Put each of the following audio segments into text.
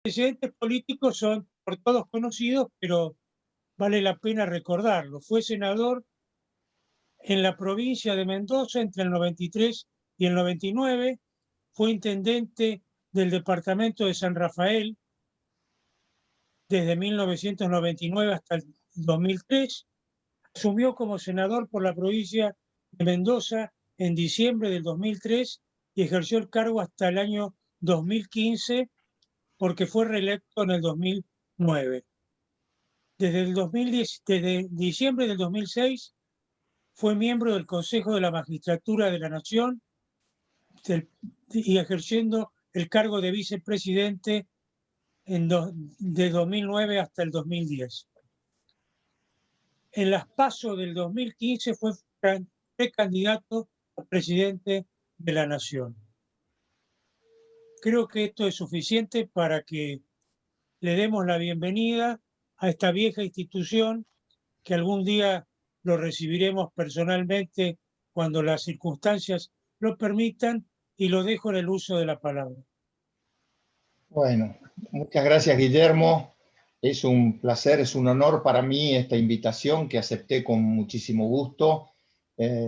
Antecedentes políticos son por todos conocidos, pero vale la pena recordarlo. Fue senador en la provincia de Mendoza entre el 93 y el 99, fue intendente del departamento de San Rafael desde 1999 hasta el 2003, asumió como senador por la provincia de Mendoza en diciembre del 2003 y ejerció el cargo hasta el año 2015 porque fue reelecto en el 2009. Desde diciembre del 2006 fue miembro del Consejo de la Magistratura de la Nación y ejerciendo el cargo de vicepresidente de 2009 hasta el 2010. En las PASO del 2015 fue precandidato a presidente de la Nación. Creo que esto es suficiente para que le demos la bienvenida a esta vieja institución que algún día lo recibiremos personalmente cuando las circunstancias lo permitan, y lo dejo en el uso de la palabra. Bueno, muchas gracias, Guillermo. Es un placer, es un honor para mí esta invitación que acepté con muchísimo gusto.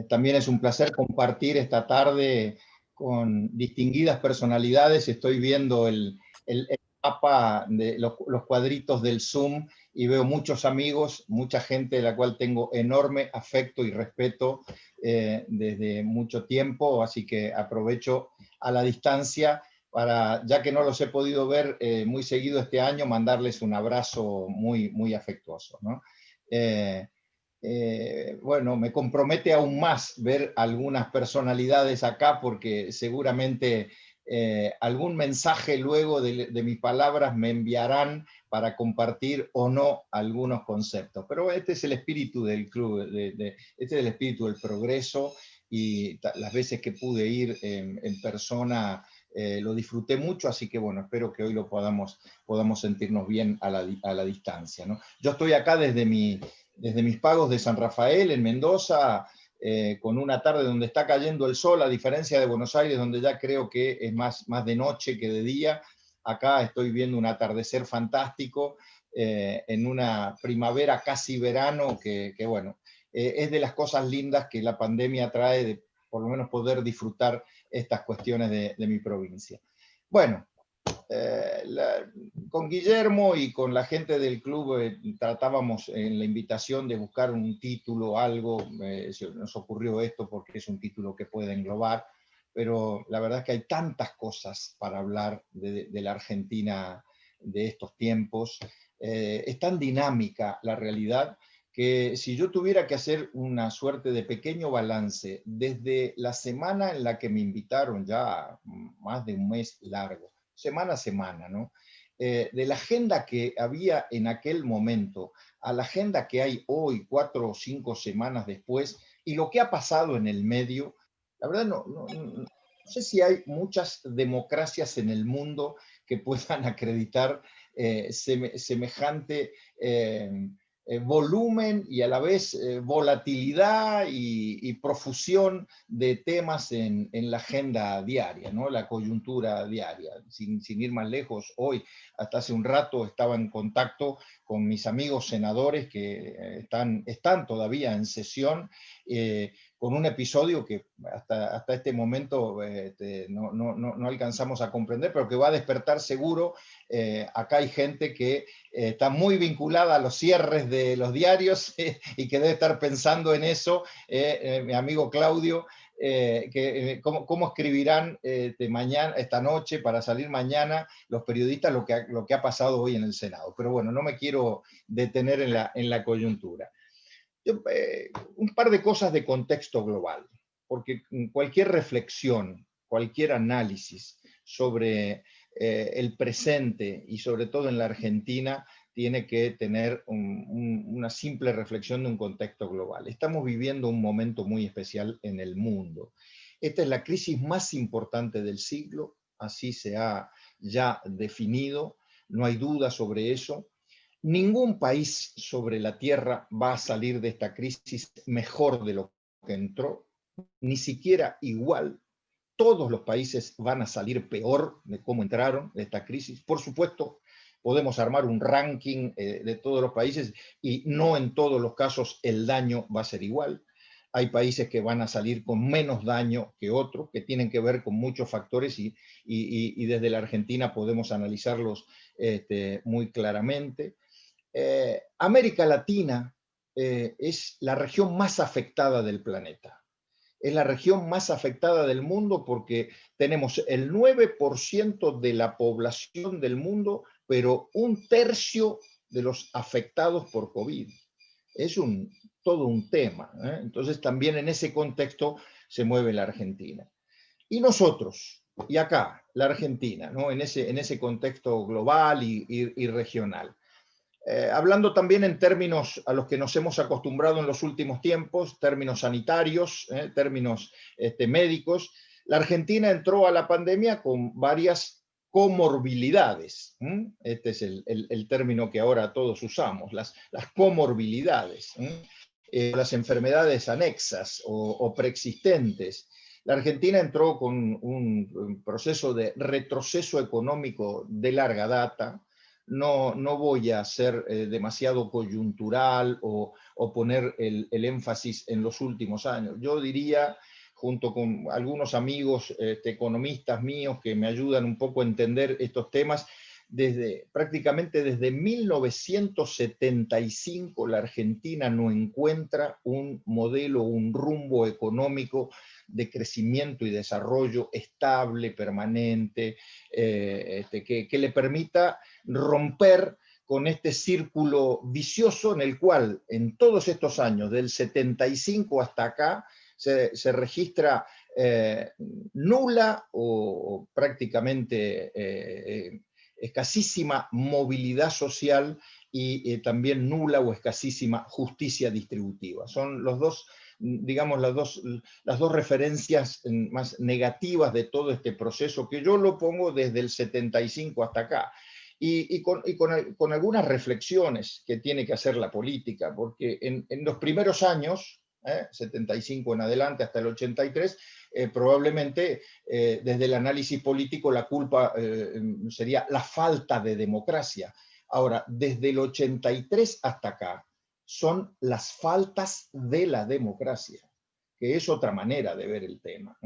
También es un placer compartir esta tarde con distinguidas personalidades. Estoy viendo el mapa de los cuadritos del Zoom y veo muchos amigos, mucha gente de la cual tengo enorme afecto y respeto desde mucho tiempo, así que aprovecho a la distancia para, ya que no los he podido ver muy seguido este año, mandarles un abrazo muy, muy afectuoso, ¿no? Bueno, me compromete aún más ver algunas personalidades acá porque seguramente algún mensaje luego de mis palabras me enviarán para compartir o no algunos conceptos. Pero este es el espíritu del club, este es el espíritu del progreso, y las veces que pude ir en persona lo disfruté mucho, así que bueno, espero que hoy lo podamos sentirnos bien a la distancia, ¿no? Yo estoy acá desde mis pagos de San Rafael, en Mendoza, con una tarde donde está cayendo el sol, a diferencia de Buenos Aires, donde ya creo que es más de noche que de día. Acá estoy viendo un atardecer fantástico, en una primavera casi verano, que bueno, es de las cosas lindas que la pandemia trae, de por lo menos poder disfrutar estas cuestiones de mi provincia. Bueno, con Guillermo y con la gente del club tratábamos en la invitación de buscar un título, algo, nos ocurrió esto porque es un título que puede englobar, pero la verdad es que hay tantas cosas para hablar de la Argentina de estos tiempos, es tan dinámica la realidad, que si yo tuviera que hacer una suerte de pequeño balance desde la semana en la que me invitaron, ya más de un mes largo, semana a semana, ¿no? De la agenda que había en aquel momento a la agenda que hay hoy, 4 o 5 semanas después, y lo que ha pasado en el medio, la verdad no sé si hay muchas democracias en el mundo que puedan acreditar semejante volumen y a la vez volatilidad y profusión de temas en la agenda diaria, ¿no? La coyuntura diaria. Sin ir más lejos, hoy, hasta hace un rato, estaba en contacto con mis amigos senadores que están todavía en sesión, con un episodio que hasta este momento no alcanzamos a comprender, pero que va a despertar seguro. Acá hay gente que está muy vinculada a los cierres de los diarios y que debe estar pensando en eso, mi amigo Claudio, cómo escribirán mañana, esta noche, para salir mañana los periodistas lo que ha pasado hoy en el Senado. Pero bueno, no me quiero detener en la coyuntura. Un par de cosas de contexto global, porque cualquier reflexión, cualquier análisis sobre el presente y sobre todo en la Argentina tiene que tener una simple reflexión de un contexto global. Estamos viviendo un momento muy especial en el mundo. Esta es la crisis más importante del siglo, así se ha ya definido, no hay duda sobre eso. Ningún país sobre la Tierra va a salir de esta crisis mejor de lo que entró, ni siquiera igual. todos los países van a salir peor de cómo entraron de esta crisis. Por supuesto, podemos armar un ranking de todos los países y no en todos los casos el daño va a ser igual. Hay países que van a salir con menos daño que otros, que tienen que ver con muchos factores y desde la Argentina podemos analizarlos muy claramente. América Latina es la región más afectada del planeta. Es la región más afectada del mundo porque tenemos el 9% de la población del mundo, pero 1/3 de los afectados por COVID. Es todo un tema, ¿eh? Entonces también en ese contexto se mueve la Argentina. Y nosotros, y acá, la Argentina, ¿no? En ese contexto global y regional. Hablando también en términos a los que nos hemos acostumbrado en los últimos tiempos, términos sanitarios, términos médicos, la Argentina entró a la pandemia con varias comorbilidades. Este es el término que ahora todos usamos, las comorbilidades, las enfermedades anexas o preexistentes. La Argentina entró con un proceso de retroceso económico de larga data. No voy a ser demasiado coyuntural o poner el énfasis en los últimos años. Yo diría, junto con algunos amigos economistas míos que me ayudan un poco a entender estos temas, prácticamente desde 1975 la Argentina no encuentra un modelo, un rumbo económico de crecimiento y desarrollo estable, permanente, que le permita romper con este círculo vicioso en el cual en todos estos años, del 75 hasta acá, se registra nula o prácticamente escasísima movilidad social y también nula o escasísima justicia distributiva. Son los dos, digamos, las dos referencias más negativas de todo este proceso, que yo lo pongo desde el 75 hasta acá. Y con algunas reflexiones que tiene que hacer la política, porque en los primeros años, 75 en adelante hasta el 83, probablemente desde el análisis político la culpa sería la falta de democracia. Ahora, desde el 83 hasta acá, son las faltas de la democracia, que es otra manera de ver el tema.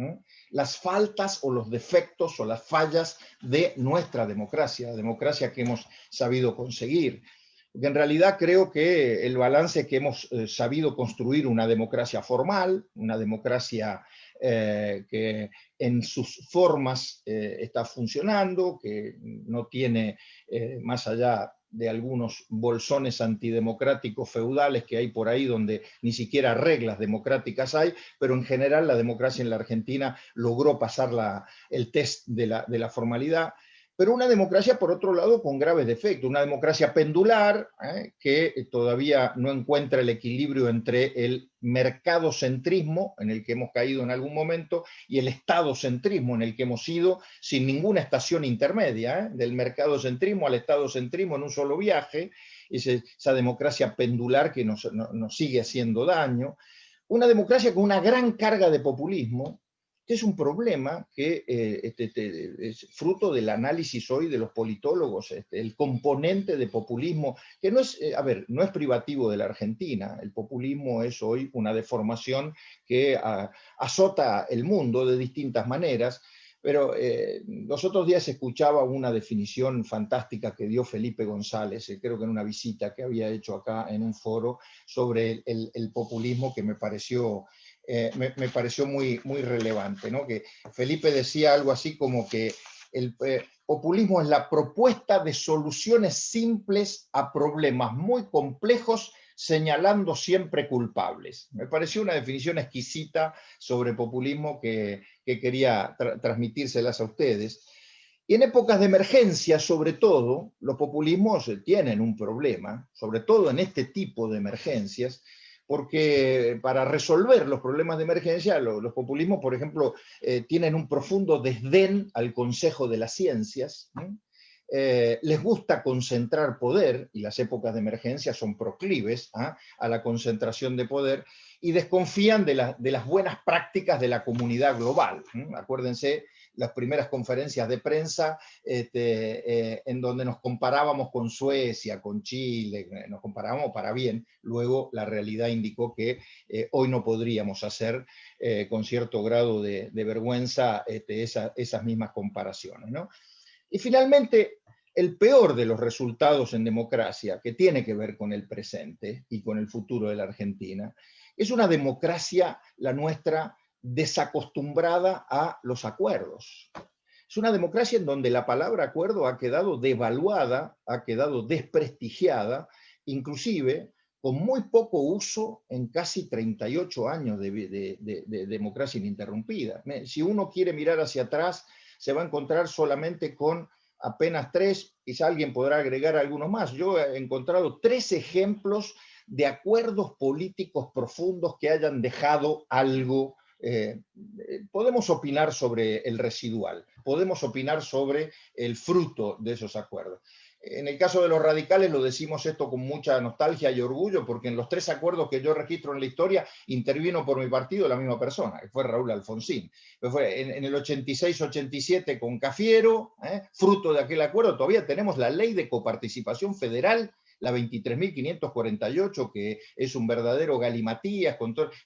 Las faltas o los defectos o las fallas de nuestra democracia, la democracia que hemos sabido conseguir. Porque en realidad creo que el balance es que hemos sabido construir una democracia formal, una democracia que en sus formas está funcionando, que no tiene más allá de algunos bolsones antidemocráticos feudales que hay por ahí donde ni siquiera reglas democráticas hay, pero en general la democracia en la Argentina logró pasar el test de la formalidad. Pero una democracia, por otro lado, con graves defectos, una democracia pendular, que todavía no encuentra el equilibrio entre el mercadocentrismo, en el que hemos caído en algún momento, y el estadocentrismo, en el que hemos ido sin ninguna estación intermedia, del mercadocentrismo al estadocentrismo en un solo viaje, esa democracia pendular que nos sigue haciendo daño. Una democracia con una gran carga de populismo, que es un problema que es fruto del análisis hoy de los politólogos, el componente de populismo, que no es, no es privativo de la Argentina. El populismo es hoy una deformación que azota el mundo de distintas maneras, pero los otros días escuchaba una definición fantástica que dio Felipe González, creo que en una visita que había hecho acá en un foro, sobre el populismo, que me pareció muy relevante, ¿no? Que Felipe decía algo así como que el populismo es la propuesta de soluciones simples a problemas muy complejos, señalando siempre culpables. Me pareció una definición exquisita sobre populismo que quería transmitírselas a ustedes. Y en épocas de emergencia, sobre todo, los populismos tienen un problema, sobre todo en este tipo de emergencias, porque para resolver los problemas de emergencia, los populismos, por ejemplo, tienen un profundo desdén al consejo de las ciencias, les gusta concentrar poder, y las épocas de emergencia son proclives a la concentración de poder, y desconfían de las buenas prácticas de la comunidad global. Acuérdense las primeras conferencias de prensa en donde nos comparábamos con Suecia, con Chile, nos comparábamos para bien, luego la realidad indicó que hoy no podríamos hacer con cierto grado de vergüenza esas mismas comparaciones, ¿no? Y finalmente, el peor de los resultados en democracia, que tiene que ver con el presente y con el futuro de la Argentina, es una democracia, la nuestra, desacostumbrada a los acuerdos. Es una democracia en donde la palabra acuerdo ha quedado devaluada, ha quedado desprestigiada, inclusive con muy poco uso en casi 38 años de democracia ininterrumpida. Si uno quiere mirar hacia atrás, se va a encontrar solamente con apenas 3, quizá alguien podrá agregar algunos más. Yo he encontrado 3 ejemplos de acuerdos políticos profundos que hayan dejado algo. Podemos opinar sobre el residual, podemos opinar sobre el fruto de esos acuerdos. En el caso de los radicales lo decimos esto con mucha nostalgia y orgullo, porque en los 3 acuerdos que yo registro en la historia intervino por mi partido la misma persona, que fue Raúl Alfonsín. Fue en el 86-87 con Cafiero, fruto de aquel acuerdo, todavía tenemos la ley de coparticipación federal, la 23.548, que es un verdadero galimatías.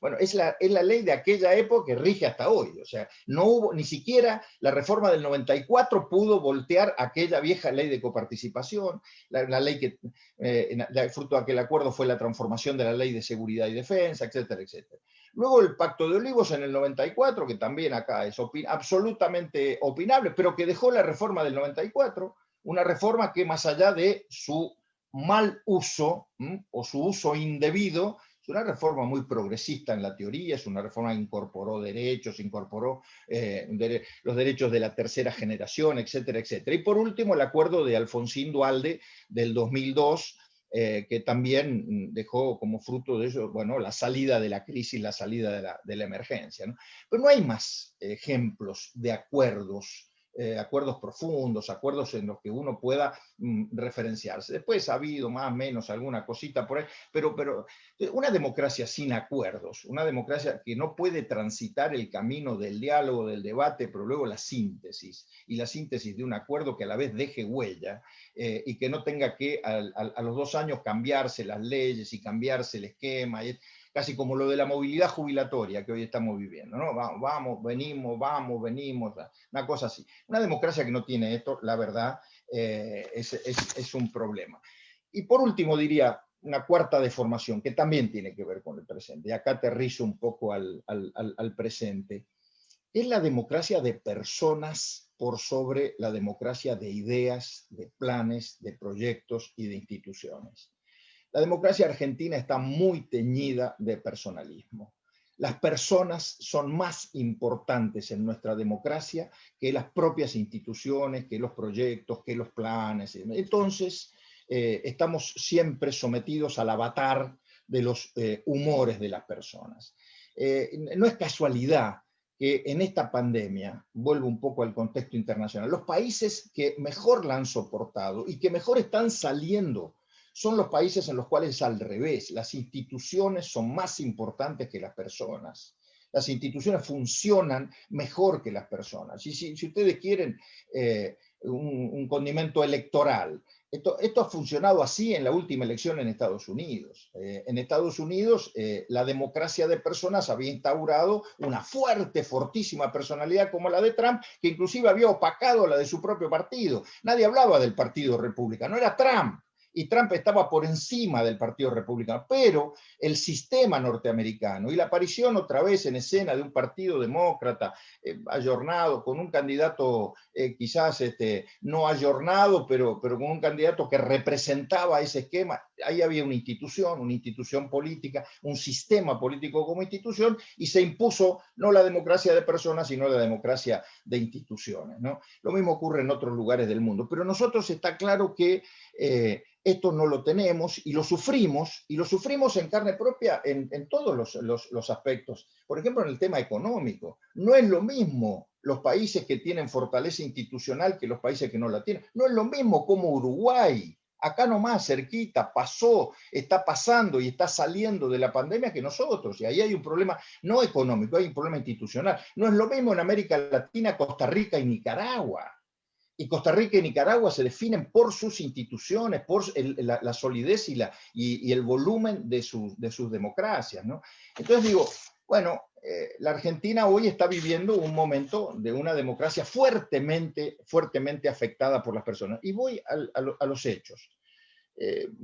Bueno, es la ley de aquella época que rige hasta hoy. O sea, no hubo, ni siquiera la reforma del 94 pudo voltear aquella vieja ley de coparticipación. La ley que, fruto de aquel acuerdo fue la transformación de la ley de seguridad y defensa, etcétera, etcétera. Luego el Pacto de Olivos en el 94, que también acá es absolutamente opinable, pero que dejó la reforma del 94, una reforma que más allá de su mal uso o su uso indebido, es una reforma muy progresista en la teoría, es una reforma que incorporó derechos, incorporó los derechos de la tercera generación, etcétera, etcétera. Y por último, el acuerdo de Alfonsín Duhalde del 2002, que también dejó como fruto de eso, bueno, la salida de la crisis, la salida de la emergencia, ¿no? Pero no hay más ejemplos de acuerdos profundos, acuerdos en los que uno pueda referenciarse. Después ha habido más o menos alguna cosita por ahí, pero una democracia sin acuerdos, una democracia que no puede transitar el camino del diálogo, del debate, pero luego la síntesis, y la síntesis de un acuerdo que a la vez deje huella y que no tenga que a los 2 años cambiarse las leyes y cambiarse el esquema. Casi como lo de la movilidad jubilatoria que hoy estamos viviendo, ¿no? Vamos, venimos, una cosa así. Una democracia que no tiene esto, la verdad, es un problema. Y por último diría una cuarta deformación que también tiene que ver con el presente, y acá aterrizo un poco al presente, es la democracia de personas por sobre la democracia de ideas, de planes, de proyectos y de instituciones. La democracia argentina está muy teñida de personalismo. Las personas son más importantes en nuestra democracia que las propias instituciones, que los proyectos, que los planes. Entonces, estamos siempre sometidos al avatar de los humores de las personas. No es casualidad que en esta pandemia, vuelvo un poco al contexto internacional, los países que mejor la han soportado y que mejor están saliendo son los países en los cuales es al revés. Las instituciones son más importantes que las personas. Las instituciones funcionan mejor que las personas. Y si ustedes quieren un condimento electoral, esto ha funcionado así en la última elección en Estados Unidos. En Estados Unidos, la democracia de personas había instaurado una fuerte, fortísima personalidad como la de Trump, que inclusive había opacado la de su propio partido. Nadie hablaba del Partido Republicano, era Trump. Y Trump estaba por encima del Partido Republicano, pero el sistema norteamericano y la aparición otra vez en escena de un partido demócrata ayornado, con un candidato quizás no ayornado, pero con un candidato que representaba ese esquema, ahí había una institución política, un sistema político como institución, y se impuso no la democracia de personas, sino la democracia de instituciones, ¿no? Lo mismo ocurre en otros lugares del mundo, pero nosotros está claro que Esto no lo tenemos y lo sufrimos en carne propia en todos los aspectos. Por ejemplo, en el tema económico. No es lo mismo los países que tienen fortaleza institucional que los países que no la tienen. No es lo mismo como Uruguay, acá nomás cerquita, pasó, está pasando y está saliendo de la pandemia que nosotros. Y ahí hay un problema no económico, hay un problema institucional. No es lo mismo en América Latina, Costa Rica y Nicaragua. Y Costa Rica y Nicaragua se definen por sus instituciones, por la solidez y el volumen de sus democracias, ¿no? Entonces digo, bueno, la Argentina hoy está viviendo un momento de una democracia fuertemente afectada por las personas. Y voy a los hechos.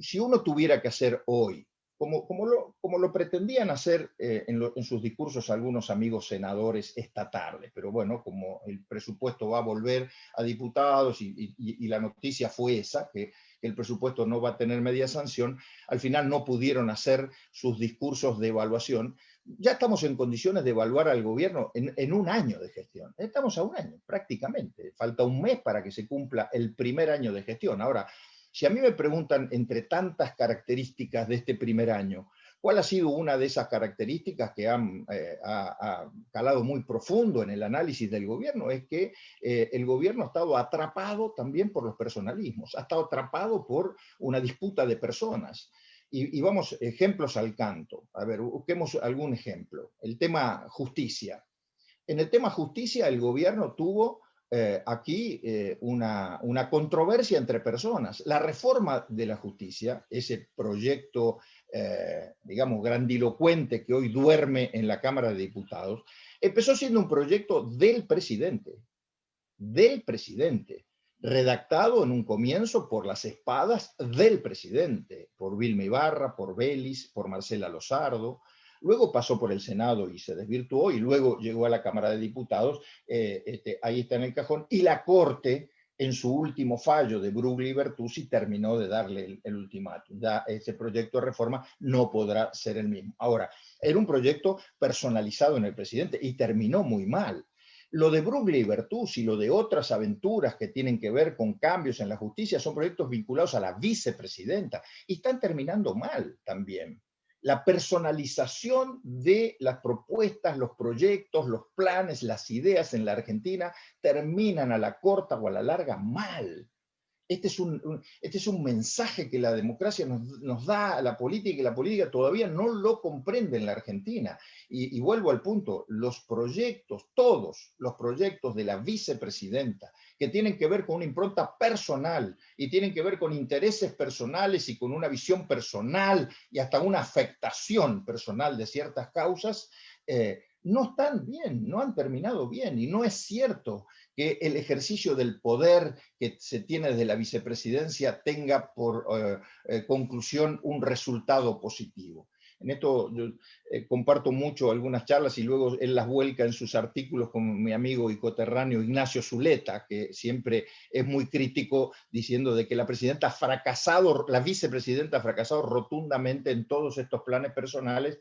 Si uno tuviera que hacer hoy, como lo pretendían hacer en sus discursos algunos amigos senadores esta tarde, pero bueno, como el presupuesto va a volver a diputados y la noticia fue esa, que el presupuesto no va a tener media sanción, al final no pudieron hacer sus discursos de evaluación. Ya estamos en condiciones de evaluar al gobierno en un año de gestión. Estamos a un año, prácticamente. Falta un mes para que se cumpla el primer año de gestión. Ahora, si a mí me preguntan entre tantas características de este primer año, ¿cuál ha sido una de esas características que ha calado muy profundo en el análisis del gobierno? Es que el gobierno ha estado atrapado también por los personalismos, ha estado atrapado por una disputa de personas. Y vamos, ejemplos al canto. A ver, busquemos algún ejemplo. El tema justicia. En el tema justicia, el gobierno tuvo aquí una controversia entre personas. La reforma de la justicia, ese proyecto, digamos, grandilocuente que hoy duerme en la Cámara de Diputados, empezó siendo un proyecto del presidente, redactado en un comienzo por las espadas del presidente, por Vilma Ibarra, por Vélez, por Marcela Lozardo. Luego pasó por el Senado y se desvirtuó, y luego llegó a la Cámara de Diputados, ahí está en el cajón, y la Corte, en su último fallo de Brugli y Bertuzzi, terminó de darle el ultimátum. Ya ese proyecto de reforma no podrá ser el mismo. Ahora, era un proyecto personalizado en el presidente y terminó muy mal. Lo de Brugli y Bertuzzi y lo de otras aventuras que tienen que ver con cambios en la justicia son proyectos vinculados a la vicepresidenta y están terminando mal también. La personalización de las propuestas, los proyectos, los planes, las ideas en la Argentina terminan a la corta o a la larga mal. Este es un mensaje que la democracia nos da a la política y que la política todavía no lo comprende en la Argentina. Y vuelvo al punto, los proyectos, todos los proyectos de la vicepresidenta, que tienen que ver con una impronta personal y tienen que ver con intereses personales y con una visión personal y hasta una afectación personal de ciertas causas, no están bien, no han terminado bien, y no es cierto que el ejercicio del poder que se tiene desde la vicepresidencia tenga por conclusión un resultado positivo. En esto yo comparto mucho algunas charlas y luego él las vuelca en sus artículos con mi amigo y coterráneo Ignacio Zuleta, que siempre es muy crítico diciendo de que la presidenta ha fracasado, la vicepresidenta ha fracasado rotundamente en todos estos planes personales,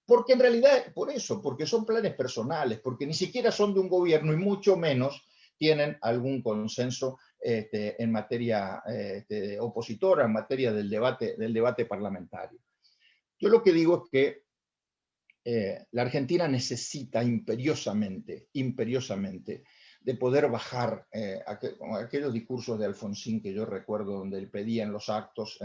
porque en realidad, por eso, porque son planes personales, porque ni siquiera son de un gobierno y mucho menos tienen algún consenso en materia opositora, en materia del debate parlamentario. Yo lo que digo es que la Argentina necesita imperiosamente de poder bajar aquellos discursos de Alfonsín que yo recuerdo donde él pedía en los actos,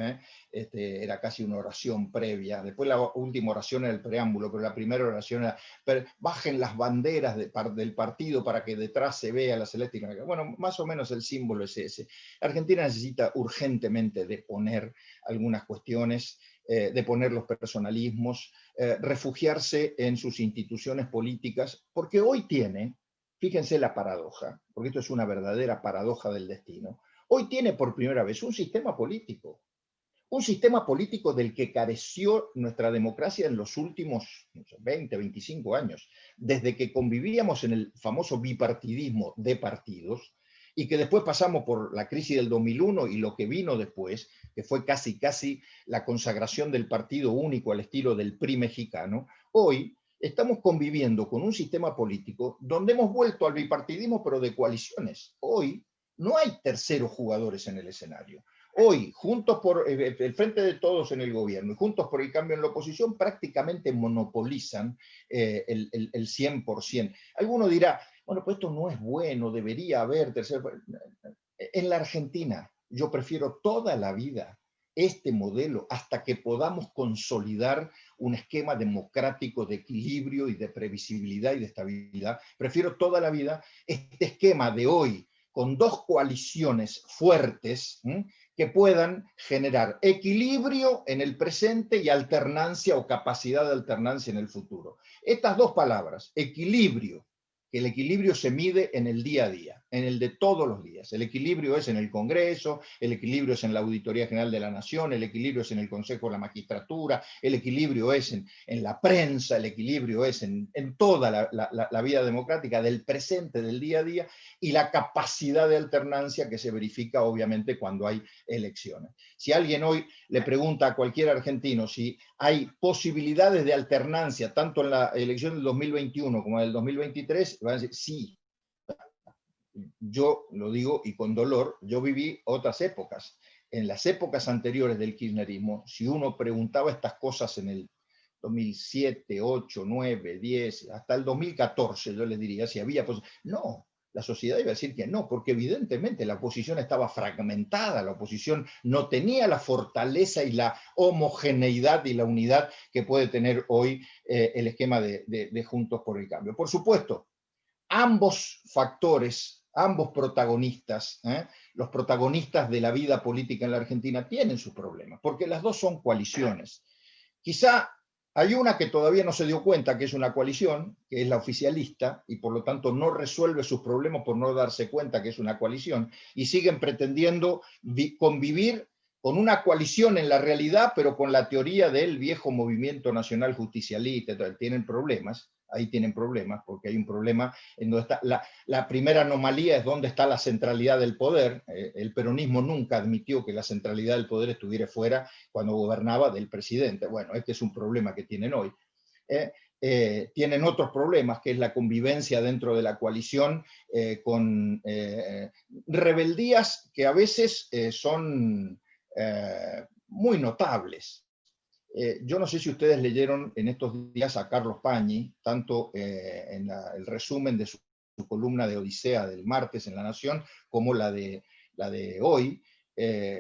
era casi una oración previa, después la última oración era el preámbulo, pero la primera oración era bajen las banderas del partido para que detrás se vea la celeste. Bueno, más o menos el símbolo es ese. Argentina necesita urgentemente deponer algunas cuestiones, deponer los personalismos, refugiarse en sus instituciones políticas, porque hoy tiene, fíjense la paradoja, porque esto es una verdadera paradoja del destino, hoy tiene por primera vez un sistema político del que careció nuestra democracia en los últimos 20, 25 años, desde que convivíamos en el famoso bipartidismo de partidos, y que después pasamos por la crisis del 2001 y lo que vino después, que fue casi la consagración del partido único al estilo del PRI mexicano. Hoy estamos conviviendo con un sistema político donde hemos vuelto al bipartidismo, pero de coaliciones. Hoy no hay terceros jugadores en el escenario. Hoy, Juntos por el Frente de Todos en el gobierno y Juntos por el Cambio en la oposición prácticamente monopolizan el 100%. Alguno dirá, bueno, pues esto no es bueno, debería haber tercer... En la Argentina, yo prefiero toda la vida este modelo hasta que podamos consolidar un esquema democrático de equilibrio y de previsibilidad y de estabilidad. Prefiero toda la vida este esquema de hoy, con dos coaliciones fuertes, que puedan generar equilibrio en el presente y alternancia o capacidad de alternancia en el futuro. Estas dos palabras, equilibrio, que el equilibrio se mide en el día a día, en el de todos los días. El equilibrio es en el Congreso, el equilibrio es en la Auditoría General de la Nación, el equilibrio es en el Consejo de la Magistratura, el equilibrio es en la prensa, el equilibrio es en toda la vida democrática del presente, del día a día, y la capacidad de alternancia que se verifica obviamente cuando hay elecciones. Si alguien hoy le pregunta a cualquier argentino si hay posibilidades de alternancia tanto en la elección del 2021 como en el 2023, van a decir sí. Yo lo digo y con dolor, yo viví otras épocas. En las épocas anteriores del kirchnerismo, si uno preguntaba estas cosas en el 2007, 8, 9, 10, hasta el 2014, yo les diría si había... No, la sociedad iba a decir que no, porque evidentemente la oposición estaba fragmentada, la oposición no tenía la fortaleza y la homogeneidad y la unidad que puede tener hoy el esquema de Juntos por el Cambio. Por supuesto, ambos factores, ambos protagonistas, los protagonistas de la vida política en la Argentina tienen sus problemas, porque las dos son coaliciones. Quizá hay una que todavía no se dio cuenta que es una coalición, que es la oficialista, y por lo tanto no resuelve sus problemas por no darse cuenta que es una coalición, y siguen pretendiendo convivir con una coalición en la realidad, pero con la teoría del viejo movimiento nacional justicialista. Entonces, tienen problemas. Ahí tienen problemas, porque hay un problema en donde está la primera anomalía es dónde está la centralidad del poder. El peronismo nunca admitió que la centralidad del poder estuviera fuera cuando gobernaba del presidente. Bueno, este es un problema que tienen hoy. Tienen otros problemas, que es la convivencia dentro de la coalición con rebeldías que a veces son muy notables. Yo no sé si ustedes leyeron en estos días a Carlos Pañi, tanto en el resumen de su columna de Odisea del martes en La Nación, como la de hoy,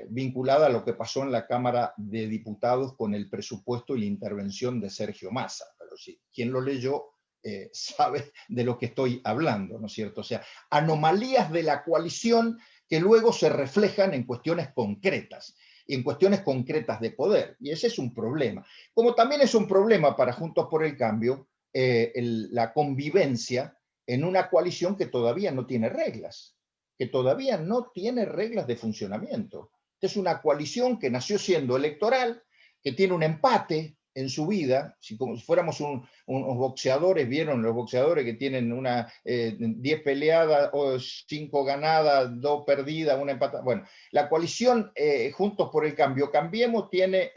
vinculada a lo que pasó en la Cámara de Diputados con el presupuesto y la intervención de Sergio Massa. Pero sí, quien lo leyó sabe de lo que estoy hablando, ¿no es cierto? O sea, anomalías de la coalición que luego se reflejan en cuestiones concretas y en cuestiones concretas de poder. Y ese es un problema. Como también es un problema para Juntos por el Cambio la convivencia en una coalición que todavía no tiene reglas, que todavía no tiene reglas de funcionamiento. Es una coalición que nació siendo electoral, que tiene un empate en su vida, como si fuéramos unos boxeadores, vieron los boxeadores que tienen 10 peleadas, o 5 ganadas, 2 perdidas, 1 empatada. Bueno, la coalición Juntos por el Cambio, Cambiemos, tiene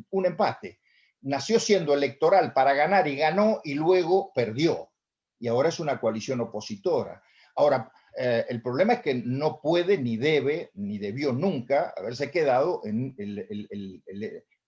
un empate. Nació siendo electoral para ganar y ganó y luego perdió. Y ahora es una coalición opositora. Ahora, el problema es que no puede, ni debe, ni debió nunca haberse quedado en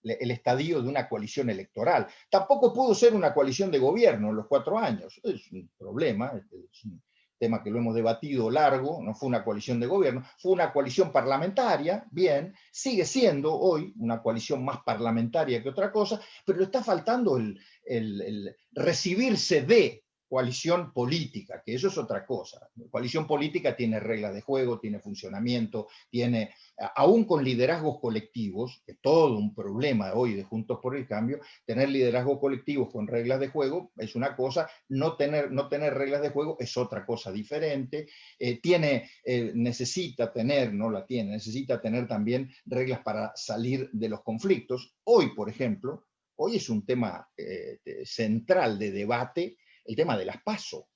el estadio de una coalición electoral. Tampoco pudo ser una coalición de gobierno en los 4 años. Es un problema, es un tema que lo hemos debatido largo, no fue una coalición de gobierno, fue una coalición parlamentaria, bien, sigue siendo hoy una coalición más parlamentaria que otra cosa, pero le está faltando el recibirse de coalición política, que eso es otra cosa. La coalición política tiene reglas de juego, tiene funcionamiento, tiene, aún con liderazgos colectivos, que es todo un problema hoy de Juntos por el Cambio, tener liderazgos colectivos con reglas de juego es una cosa, no tener reglas de juego es otra cosa diferente, necesita tener, no la tiene, necesita tener también reglas para salir de los conflictos. Hoy, por ejemplo, hoy es un tema central de debate, el tema de las PASO,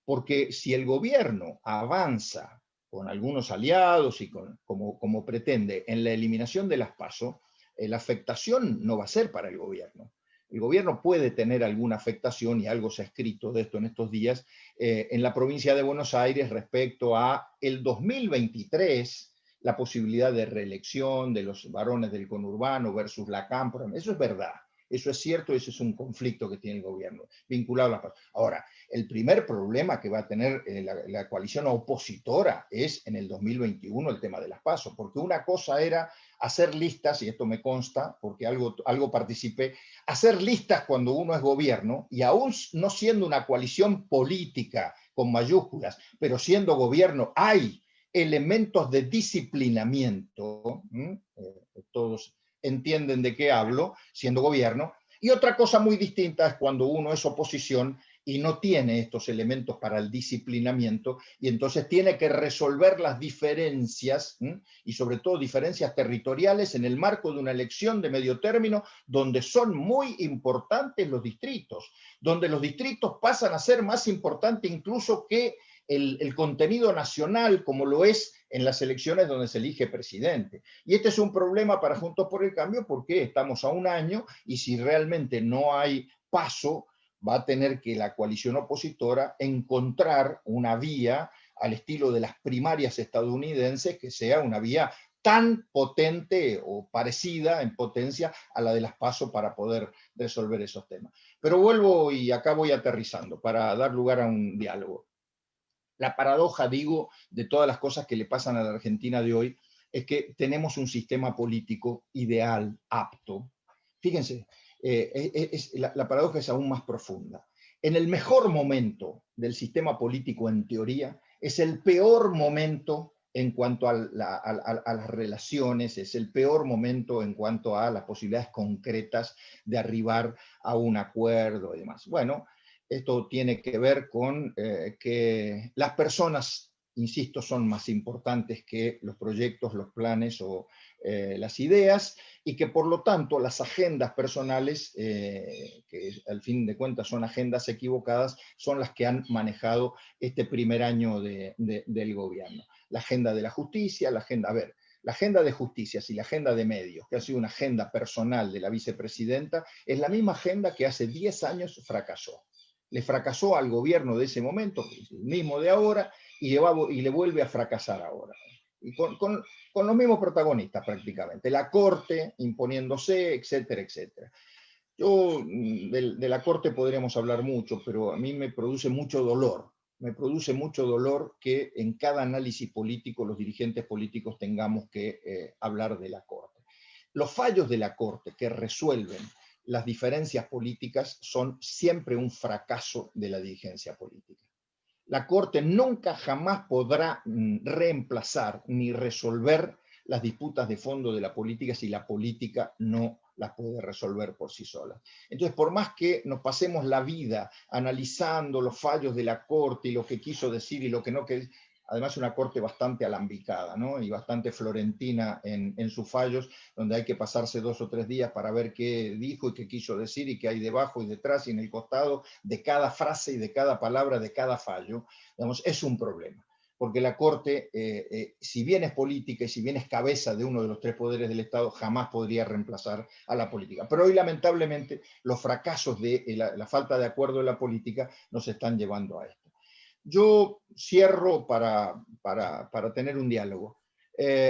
porque si el gobierno avanza con algunos aliados y como pretende en la eliminación de las PASO, la afectación no va a ser para el gobierno. El gobierno puede tener alguna afectación, y algo se ha escrito de esto en estos días, en la provincia de Buenos Aires respecto a el 2023 la posibilidad de reelección de los varones del conurbano versus la cámpora. Eso es verdad, eso es cierto, eso es un conflicto que tiene el gobierno, vinculado a la paz. Ahora, el primer problema que va a tener la coalición opositora es en el 2021 el tema de las PASO, porque una cosa era hacer listas, y esto me consta, porque algo participé, hacer listas cuando uno es gobierno, y aún no siendo una coalición política con mayúsculas, pero siendo gobierno, hay elementos de disciplinamiento, todos entienden de qué hablo, siendo gobierno, y otra cosa muy distinta es cuando uno es oposición y no tiene estos elementos para el disciplinamiento, y entonces tiene que resolver las diferencias, y sobre todo diferencias territoriales en el marco de una elección de medio término, donde son muy importantes los distritos, donde los distritos pasan a ser más importantes incluso que el contenido nacional, como lo es en las elecciones donde se elige presidente. Y este es un problema para Juntos por el Cambio porque estamos a un año y si realmente no hay paso, va a tener que la coalición opositora encontrar una vía al estilo de las primarias estadounidenses que sea una vía tan potente o parecida en potencia a la de las PASO para poder resolver esos temas. Pero vuelvo y acá voy aterrizando para dar lugar a un diálogo. La paradoja, digo, de todas las cosas que le pasan a la Argentina de hoy es que tenemos un sistema político ideal, apto. Fíjense, la paradoja es aún más profunda. En el mejor momento del sistema político, en teoría, es el peor momento en cuanto a las relaciones, es el peor momento en cuanto a las posibilidades concretas de arribar a un acuerdo y demás. Bueno, esto tiene que ver con que las personas, insisto, son más importantes que los proyectos, los planes o las ideas, y que por lo tanto las agendas personales, que al fin de cuentas son agendas equivocadas, son las que han manejado este primer año del gobierno. La agenda de la justicia, la agenda de justicias y la agenda de medios, que ha sido una agenda personal de la vicepresidenta, es la misma agenda que hace 10 años fracasó. Le fracasó al gobierno de ese momento, el mismo de ahora, y le vuelve a fracasar ahora. Y con los mismos protagonistas prácticamente. La Corte imponiéndose, etcétera, etcétera. Yo de la Corte podríamos hablar mucho, pero a mí me produce mucho dolor. Me produce mucho dolor que en cada análisis político los dirigentes políticos tengamos que hablar de la Corte. Los fallos de la Corte que resuelven las diferencias políticas son siempre un fracaso de la dirigencia política. La Corte nunca jamás podrá reemplazar ni resolver las disputas de fondo de la política si la política no las puede resolver por sí sola. Entonces, por más que nos pasemos la vida analizando los fallos de la Corte y lo que quiso decir y lo que no, que además una Corte bastante alambicada, ¿no? Y bastante florentina en sus fallos, donde hay que pasarse 2 o 3 días para ver qué dijo y qué quiso decir y qué hay debajo y detrás y en el costado de cada frase y de cada palabra de cada fallo. Digamos, es un problema, porque la Corte, si bien es política y si bien es cabeza de uno de los 3 poderes del Estado, jamás podría reemplazar a la política. Pero hoy, lamentablemente, los fracasos de la falta de acuerdo en la política nos están llevando a esto. Yo cierro para tener un diálogo.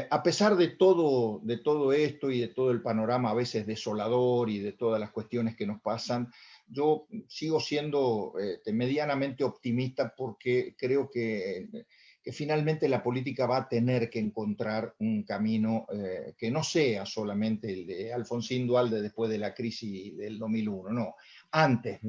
A pesar de todo esto y de todo el panorama a veces desolador y de todas las cuestiones que nos pasan, yo sigo siendo medianamente optimista porque creo que finalmente la política va a tener que encontrar un camino que no sea solamente el de Alfonsín Duhalde después de la crisis del 2001, no, antes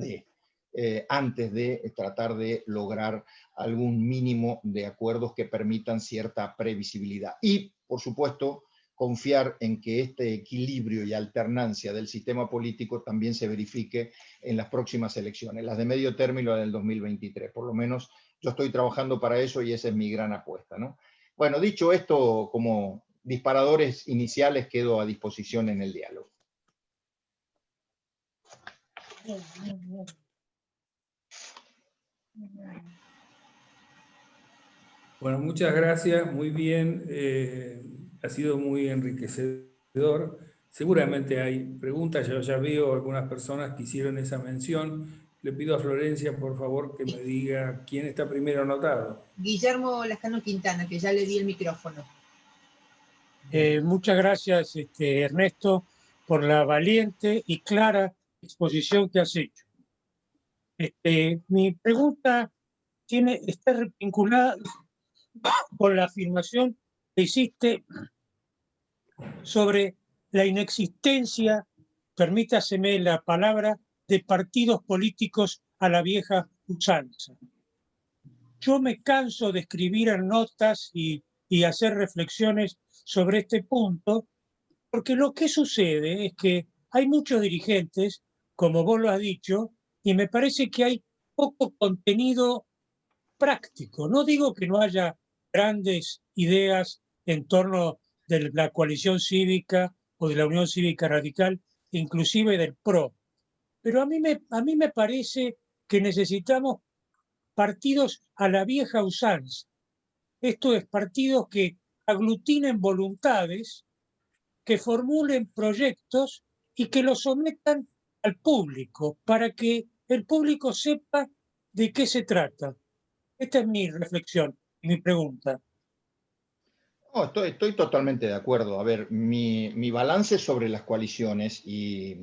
de tratar de lograr algún mínimo de acuerdos que permitan cierta previsibilidad. Y, por supuesto, confiar en que este equilibrio y alternancia del sistema político también se verifique en las próximas elecciones, las de medio término del 2023. Por lo menos yo estoy trabajando para eso y esa es mi gran apuesta, ¿no? Bueno, dicho esto, como disparadores iniciales, quedo a disposición en el diálogo. Bueno, muchas gracias, muy bien, ha sido muy enriquecedor. Seguramente hay preguntas, yo ya veo algunas personas que hicieron esa mención. Le pido a Florencia, por favor, que me diga quién está primero anotado. Guillermo Lascano Quintana, que ya le di el micrófono. Muchas gracias, Ernesto, por la valiente y clara exposición que has hecho. Mi pregunta está vinculada con la afirmación que hiciste sobre la inexistencia, permítaseme la palabra, de partidos políticos a la vieja usanza. Yo me canso de escribir en notas y hacer reflexiones sobre este punto, porque lo que sucede es que hay muchos dirigentes, como vos lo has dicho, y me parece que hay poco contenido práctico. No digo que no haya grandes ideas en torno de la coalición cívica o de la Unión Cívica Radical, inclusive del PRO, pero a mí me parece que necesitamos partidos a la vieja usanza. Esto es, partidos que aglutinen voluntades, que formulen proyectos y que los sometan al público para que el público sepa de qué se trata. Esta es mi reflexión y mi pregunta. No, estoy totalmente de acuerdo. A ver, mi balance sobre las coaliciones y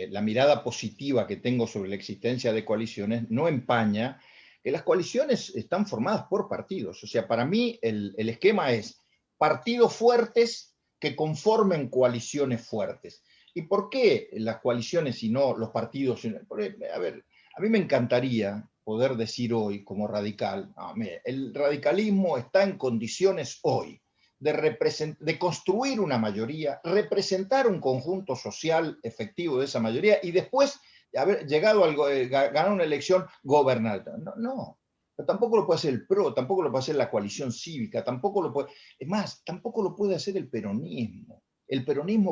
la mirada positiva que tengo sobre la existencia de coaliciones no empaña que las coaliciones están formadas por partidos. O sea, para mí el esquema es partidos fuertes que conformen coaliciones fuertes. ¿Y por qué las coaliciones y no los partidos? A ver, a mí me encantaría poder decir hoy como radical, no, mire, el radicalismo está en condiciones hoy de construir una mayoría, representar un conjunto social efectivo de esa mayoría y después, haber llegado a ganar una elección, gobernar. No, no. Pero tampoco lo puede hacer el PRO, tampoco lo puede hacer la coalición cívica, tampoco lo puede, es más, tampoco lo puede hacer el peronismo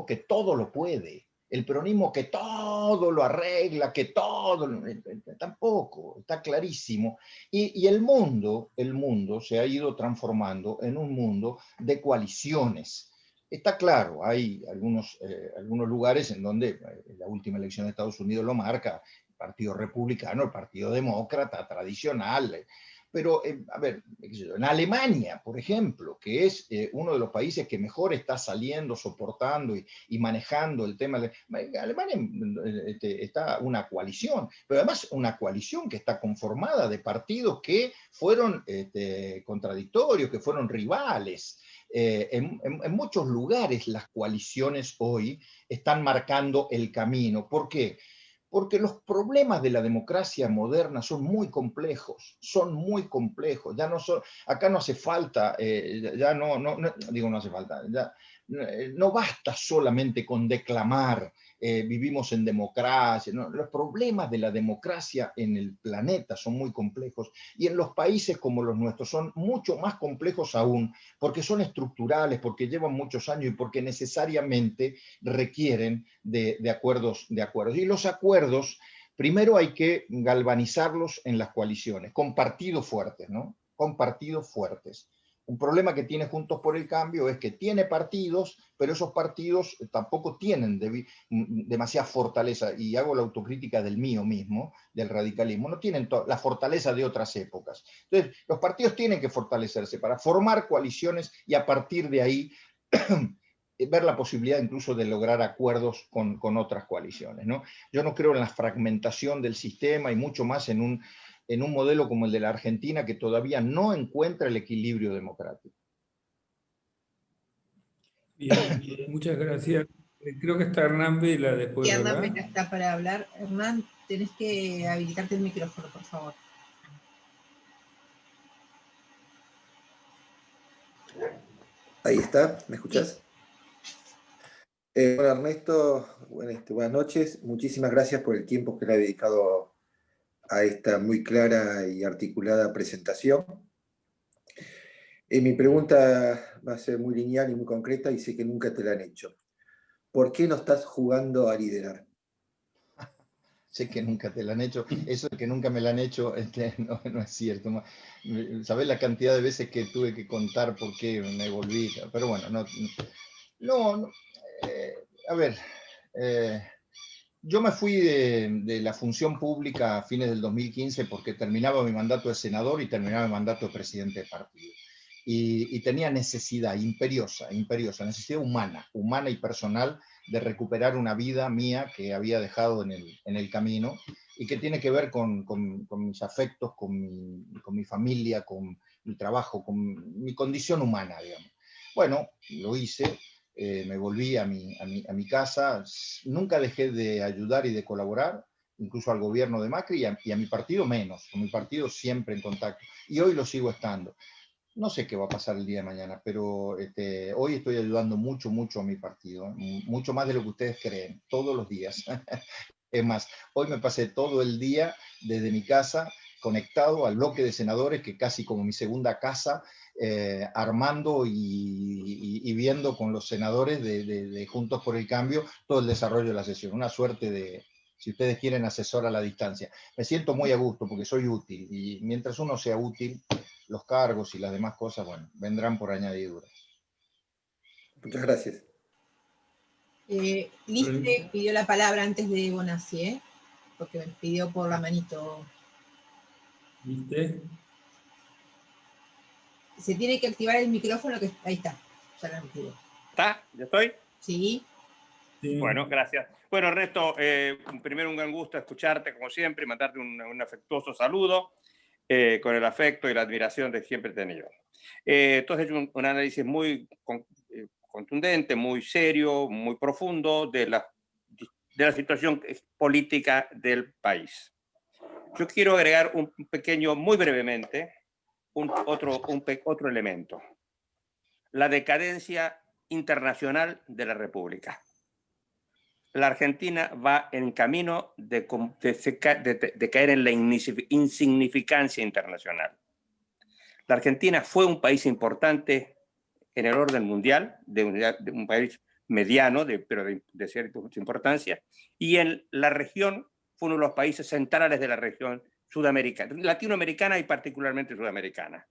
que todo lo puede, el peronismo que todo lo arregla, que todo, tampoco, está clarísimo. Y el mundo se ha ido transformando en un mundo de coaliciones. Está claro, hay algunos lugares en donde la última elección de Estados Unidos lo marca, el Partido Republicano, el Partido Demócrata tradicional. Pero, a ver, en Alemania, por ejemplo, que es uno de los países que mejor está saliendo, soportando y manejando el tema. En Alemania está una coalición, pero además una coalición que está conformada de partidos que fueron contradictorios, que fueron rivales. En muchos lugares las coaliciones hoy están marcando el camino. ¿Por qué? Porque los problemas de la democracia moderna son muy complejos, Ya no son, acá no hace falta, ya no hace falta, ya, no basta solamente con declamar, vivimos en democracia, no, los problemas de la democracia en el planeta son muy complejos y en los países como los nuestros son mucho más complejos aún, porque son estructurales, porque llevan muchos años y porque necesariamente requieren de acuerdos. Y los acuerdos, primero hay que galvanizarlos en las coaliciones, con partidos fuertes, ¿no? Con partidos fuertes. Un problema que tiene Juntos por el Cambio es que tiene partidos, pero esos partidos tampoco tienen demasiada fortaleza, y hago la autocrítica del mío mismo, del radicalismo, no tienen la fortaleza de otras épocas. Entonces, los partidos tienen que fortalecerse para formar coaliciones y a partir de ahí ver la posibilidad incluso de lograr acuerdos con otras coaliciones, ¿no? Yo no creo en la fragmentación del sistema y mucho más en un modelo como el de la Argentina que todavía no encuentra el equilibrio democrático. Bien, muchas gracias. Creo que está Hernán Vela después, y Hernán ¿verdad? Vela está para hablar. Hernán, tenés que habilitarte el micrófono, por favor. Ahí está, ¿me escuchás? Sí. Bueno, Ernesto, buenas noches. Muchísimas gracias por el tiempo que le ha dedicado a esta muy clara y articulada presentación. Mi pregunta va a ser muy lineal y muy concreta y sé que nunca te la han hecho. ¿Por qué no estás jugando a liderar? Sé que nunca te la han hecho. Eso de que nunca me la han hecho no es cierto. ¿Sabés la cantidad de veces que tuve que contar por qué me volví? Pero bueno, a ver, yo me fui de la función pública a fines del 2015 porque terminaba mi mandato de senador y terminaba mi mandato de presidente de partido. y tenía necesidad imperiosa, necesidad humana y personal de recuperar una vida mía que había dejado en el camino y que tiene que ver con mis afectos, con mi familia, con mi trabajo, con mi condición humana, digamos. Bueno, lo hice, me volví a mi casa, nunca dejé de ayudar y de colaborar, incluso al gobierno de Macri y a mi partido menos, con mi partido siempre en contacto, y hoy lo sigo estando. No sé qué va a pasar el día de mañana, pero hoy estoy ayudando mucho a mi partido, mucho más de lo que ustedes creen, todos los días. Es más, hoy me pasé todo el día desde mi casa conectado al bloque de senadores, que casi como mi segunda casa, armando y viendo con los senadores de Juntos por el Cambio todo el desarrollo de la sesión. Una suerte de, si ustedes quieren, asesor a la distancia. Me siento muy a gusto porque soy útil y mientras uno sea útil, los cargos y las demás cosas, bueno, vendrán por añadidura. Muchas gracias. Liste pidió la palabra antes de Bonassi, ¿eh? Porque me pidió por la manito. ¿Viste? Se tiene que activar el micrófono, que ahí está. Ya lo activo. ¿Está? ¿Ya estoy? Sí. Sí. Bueno, gracias. Bueno, Ernesto, primero un gran gusto escucharte, como siempre, y mandarte un afectuoso saludo, con el afecto y la admiración que siempre he tenido. Tú has hecho un análisis muy contundente, muy serio, muy profundo de la situación política del país. Yo quiero agregar un pequeño, muy brevemente, otro elemento. La decadencia internacional de la República. La Argentina va en camino de caer en la insignificancia internacional. La Argentina fue un país importante en el orden mundial, de un país mediano, pero de cierta importancia, y en la región fue uno de los países centrales de la región sudamericana, latinoamericana y particularmente sudamericana.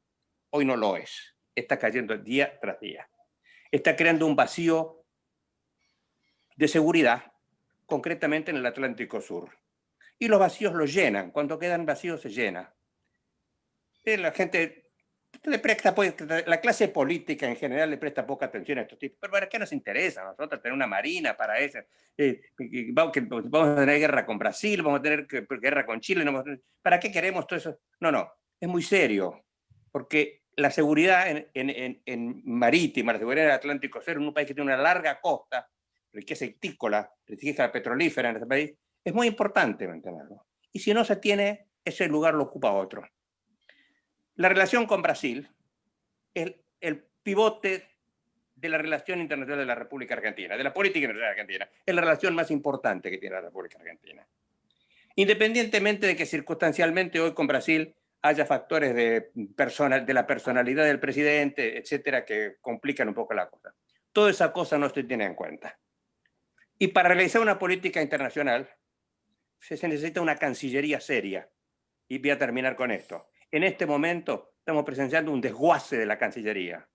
Hoy no lo es. Está cayendo día tras día. Está creando un vacío de seguridad, concretamente en el Atlántico Sur. Y los vacíos los llenan. Cuando quedan vacíos se llena. La gente le presta, la clase política en general le presta poca atención a estos tipos. Pero ¿para qué nos interesa a nosotros tener una marina para eso? Vamos a tener guerra con Brasil, vamos a tener guerra con Chile. ¿Para qué queremos todo eso? No, es muy serio. Porque la seguridad en marítima, la seguridad en el Atlántico Sur, en un país que tiene una larga costa, riqueza hictícola, riqueza petrolífera en este país, es muy importante mantenerlo. Y si no se tiene, ese lugar lo ocupa otro. La relación con Brasil es el pivote de la relación internacional de la República Argentina, de la política internacional argentina. Es la relación más importante que tiene la República Argentina. Independientemente de que circunstancialmente hoy con Brasil haya factores de la personalidad del presidente, etcétera, que complican un poco la cosa. Toda esa cosa no se tiene en cuenta. Y para realizar una política internacional se necesita una cancillería seria. Y voy a terminar con esto. En este momento estamos presenciando un desguace de la Cancillería.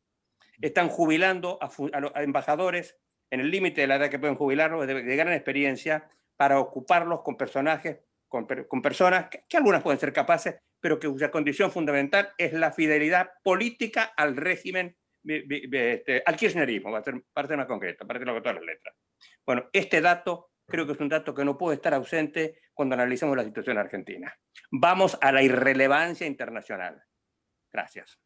Están jubilando a embajadores en el límite de la edad que pueden jubilarlos, de gran experiencia, para ocuparlos con personajes, con personas que algunas pueden ser capaces, pero cuya condición fundamental es la fidelidad política al régimen, al kirchnerismo, para ser más concreto, para decirlo con todas las letras. Bueno, este dato creo que es un dato que no puede estar ausente cuando analizamos la situación argentina. Vamos a la irrelevancia internacional. Gracias.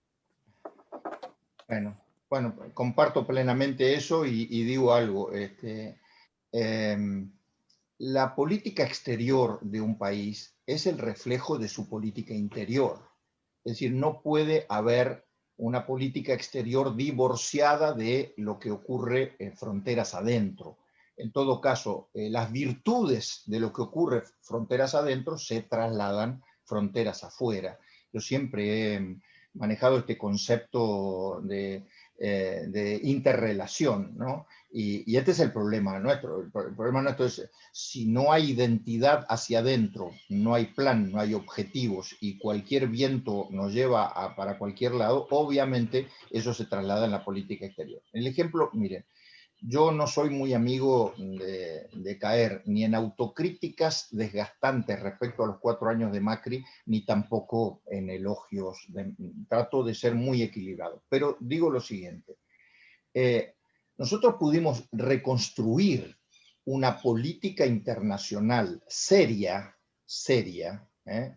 Bueno, comparto plenamente eso y digo algo. La política exterior de un país es el reflejo de su política interior. Es decir, no puede haber una política exterior divorciada de lo que ocurre en fronteras adentro. En todo caso, las virtudes de lo que ocurre fronteras adentro se trasladan fronteras afuera. Yo siempre he manejado este concepto de interrelación, ¿no? Y este es el problema nuestro. El problema nuestro es, si no hay identidad hacia adentro, no hay plan, no hay objetivos, y cualquier viento nos lleva para cualquier lado, obviamente eso se traslada en la política exterior. El ejemplo, miren, yo no soy muy amigo de caer ni en autocríticas desgastantes respecto a los 4 años de Macri, ni tampoco en elogios. Trato de ser muy equilibrado. Pero digo lo siguiente. Nosotros pudimos reconstruir una política internacional seria,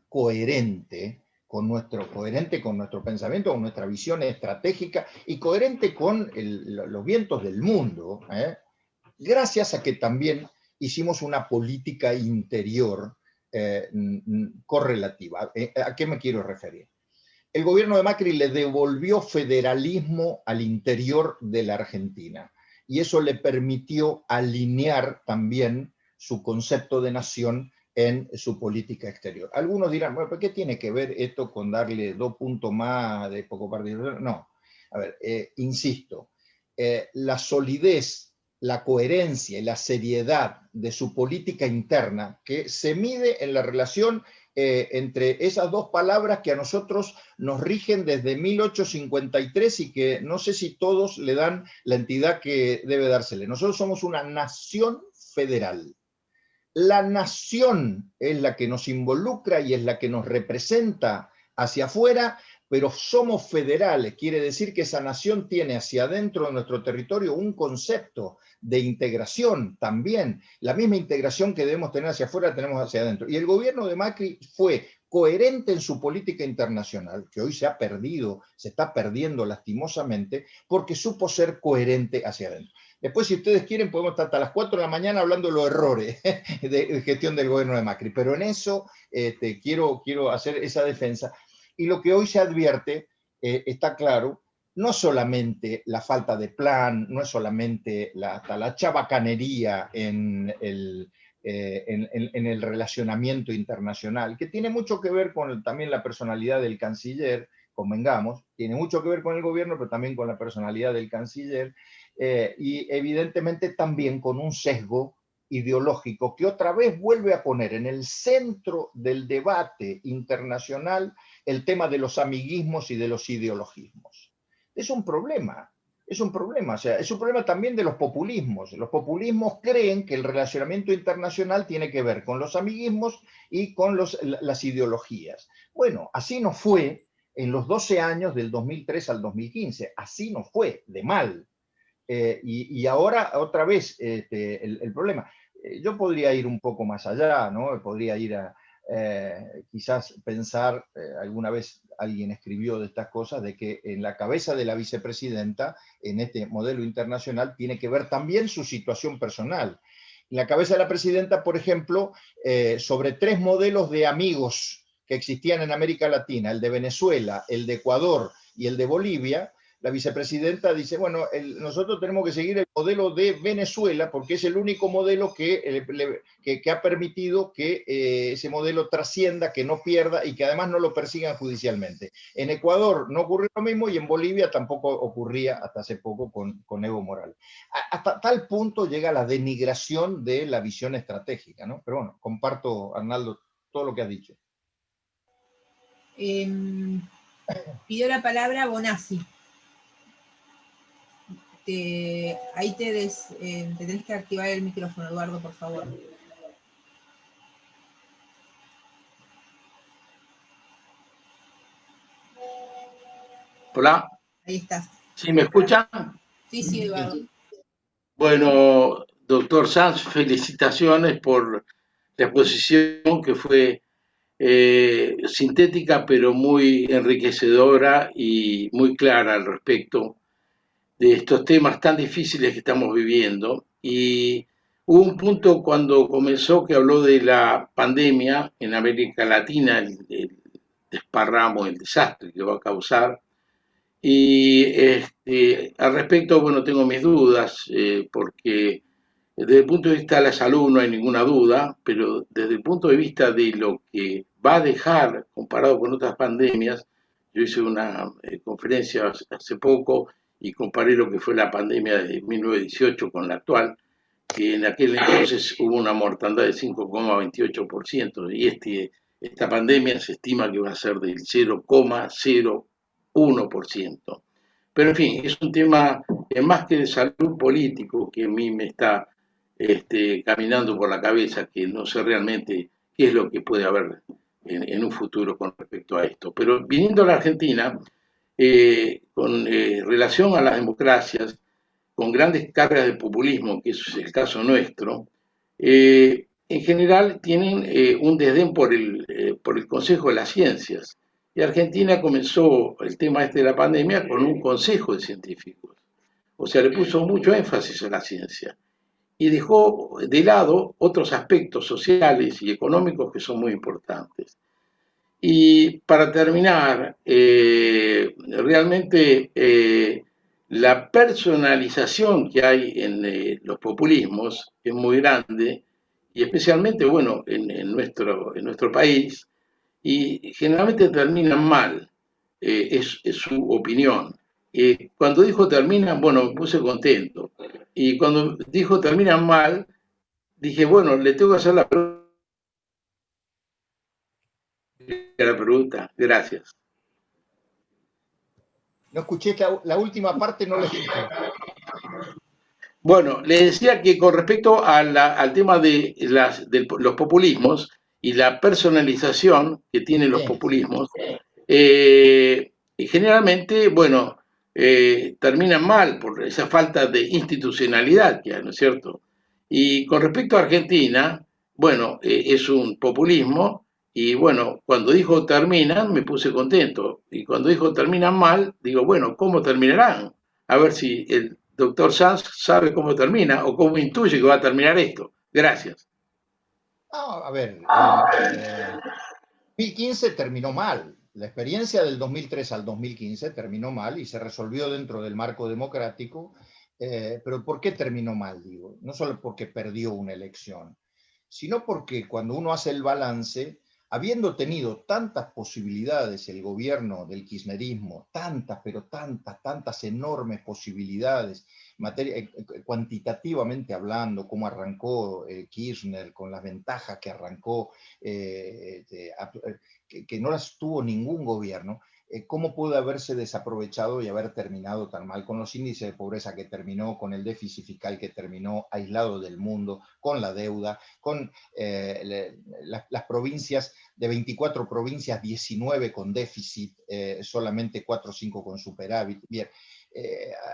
coherente con nuestro pensamiento, con nuestra visión estratégica y coherente con los vientos del mundo, gracias a que también hicimos una política interior correlativa. ¿A qué me quiero referir? El gobierno de Macri le devolvió federalismo al interior de la Argentina y eso le permitió alinear también su concepto de nación en su política exterior. Algunos dirán, bueno, ¿pero qué tiene que ver esto con darle 2 puntos más de poco partido? No, a ver, insisto, la solidez, la coherencia y la seriedad de su política interna, que se mide en la relación entre esas 2 palabras que a nosotros nos rigen desde 1853 y que no sé si todos le dan la entidad que debe dársele. Nosotros somos una nación federal. La nación es la que nos involucra y es la que nos representa hacia afuera, pero somos federales. Quiere decir que esa nación tiene hacia adentro de nuestro territorio un concepto de integración también. La misma integración que debemos tener hacia afuera tenemos hacia adentro. Y el gobierno de Macri fue coherente en su política internacional, que hoy se ha perdido, se está perdiendo lastimosamente, porque supo ser coherente hacia adentro. Después, si ustedes quieren, podemos estar hasta las 4 de la mañana hablando de los errores de gestión del gobierno de Macri, pero en eso quiero hacer esa defensa. Y lo que hoy se advierte, está claro, no solamente la falta de plan, no es solamente hasta la chabacanería en el relacionamiento internacional, que tiene mucho que ver con también la personalidad del canciller, convengamos, tiene mucho que ver con el gobierno, pero también con la personalidad del canciller, y evidentemente también con un sesgo ideológico que otra vez vuelve a poner en el centro del debate internacional el tema de los amiguismos y de los ideologismos. Es un problema, o sea, es un problema también de los populismos. Los populismos creen que el relacionamiento internacional tiene que ver con los amiguismos y con las ideologías. Bueno, así no fue en los 12 años del 2003 al 2015, así no fue, de mal. Y ahora otra vez el problema. Yo podría ir un poco más allá, ¿no? Podría ir a quizás pensar, alguna vez alguien escribió de estas cosas, de que en la cabeza de la vicepresidenta, en este modelo internacional, tiene que ver también su situación personal. En la cabeza de la presidenta, por ejemplo, sobre 3 modelos de amigos que existían en América Latina, el de Venezuela, el de Ecuador y el de Bolivia, la vicepresidenta dice, bueno, nosotros tenemos que seguir el modelo de Venezuela porque es el único modelo que ha permitido que ese modelo trascienda, que no pierda y que además no lo persigan judicialmente. En Ecuador no ocurrió lo mismo y en Bolivia tampoco ocurría hasta hace poco con Evo Morales. Hasta tal punto llega la denigración de la visión estratégica, ¿no? Pero bueno, comparto, Arnaldo, todo lo que has dicho. Pidió la palabra Bonassi. Ahí te tenés que activar el micrófono, Eduardo, por favor. Hola. Ahí estás. ¿Sí me escuchan? Sí, Eduardo. Bueno, doctor Sanz, felicitaciones por la exposición que fue sintética, pero muy enriquecedora y muy clara al respecto de estos temas tan difíciles que estamos viviendo. Y hubo un punto cuando comenzó que habló de la pandemia en América Latina, el desparramo, el desastre que va a causar. Y al respecto, bueno, tengo mis dudas, porque desde el punto de vista de la salud no hay ninguna duda, pero desde el punto de vista de lo que va a dejar comparado con otras pandemias, yo hice una conferencia hace poco y comparé lo que fue la pandemia de 1918 con la actual, que en aquel entonces hubo una mortandad de 5,28% y esta pandemia se estima que va a ser del 0,01%. Pero en fin, es un tema más que de salud político, que a mí me está caminando por la cabeza, que no sé realmente qué es lo que puede haber en un futuro con respecto a esto. Pero viniendo a la Argentina, con relación a las democracias, con grandes cargas de populismo, que es el caso nuestro, en general tienen un desdén por el Consejo de las Ciencias. Y Argentina comenzó el tema de la pandemia con un consejo de científicos. O sea, le puso mucho énfasis a la ciencia y dejó de lado otros aspectos sociales y económicos que son muy importantes. Y para terminar, realmente la personalización que hay en los populismos es muy grande y especialmente, bueno, en nuestro país, y generalmente terminan mal, es su opinión. Cuando dijo terminan, bueno, me puse contento. Y cuando dijo terminan mal, dije, bueno, le tengo que hacer la pregunta. Gracias. No escuché la última parte, no la escuché. Bueno, le decía que con respecto al tema de los populismos y la personalización que tienen los Sí, populismos, generalmente, bueno, terminan mal por esa falta de institucionalidad que hay, ¿no es cierto? Y con respecto a Argentina, bueno, es un populismo y bueno, cuando dijo terminan me puse contento y cuando dijo terminan mal, digo, bueno, ¿cómo terminarán? A ver si el doctor Sanz sabe cómo termina o cómo intuye que va a terminar esto. Gracias. a ver, el 2015 terminó mal. La experiencia del 2003 al 2015 terminó mal y se resolvió dentro del marco democrático. Pero ¿por qué terminó mal? Digo, no solo porque perdió una elección, sino porque cuando uno hace el balance, habiendo tenido tantas posibilidades el gobierno del kirchnerismo, tantas, pero tantas enormes posibilidades, cuantitativamente hablando, cómo arrancó Kirchner, con las ventajas que arrancó, que no las tuvo ningún gobierno, ¿cómo pudo haberse desaprovechado y haber terminado tan mal con los índices de pobreza que terminó, con el déficit fiscal que terminó, aislado del mundo, con la deuda, con las provincias, de 24 provincias, 19 con déficit, solamente 4 o 5 con superávit? Bien,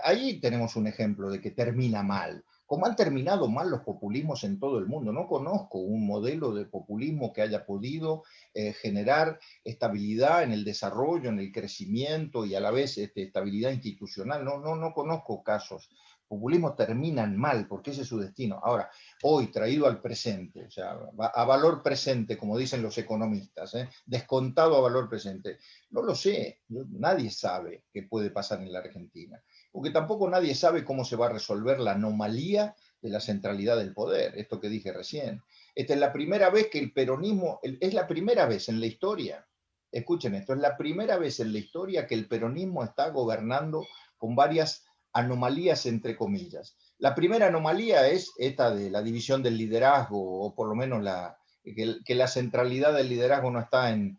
ahí tenemos un ejemplo de que termina mal. Como han terminado mal los populismos en todo el mundo. No conozco un modelo de populismo que haya podido generar estabilidad en el desarrollo, en el crecimiento y a la vez estabilidad institucional. No conozco casos. Populismos terminan mal porque ese es su destino. Ahora, hoy traído al presente, o sea, a valor presente, como dicen los economistas, descontado a valor presente, no lo sé. Nadie sabe qué puede pasar en la Argentina, porque tampoco nadie sabe cómo se va a resolver la anomalía de la centralidad del poder, esto que dije recién. Esta es la primera vez que el peronismo, es la primera vez en la historia, escuchen esto, es la primera vez en la historia que el peronismo está gobernando con varias anomalías, entre comillas. La primera anomalía es esta de la división del liderazgo, o por lo menos que la centralidad del liderazgo no está en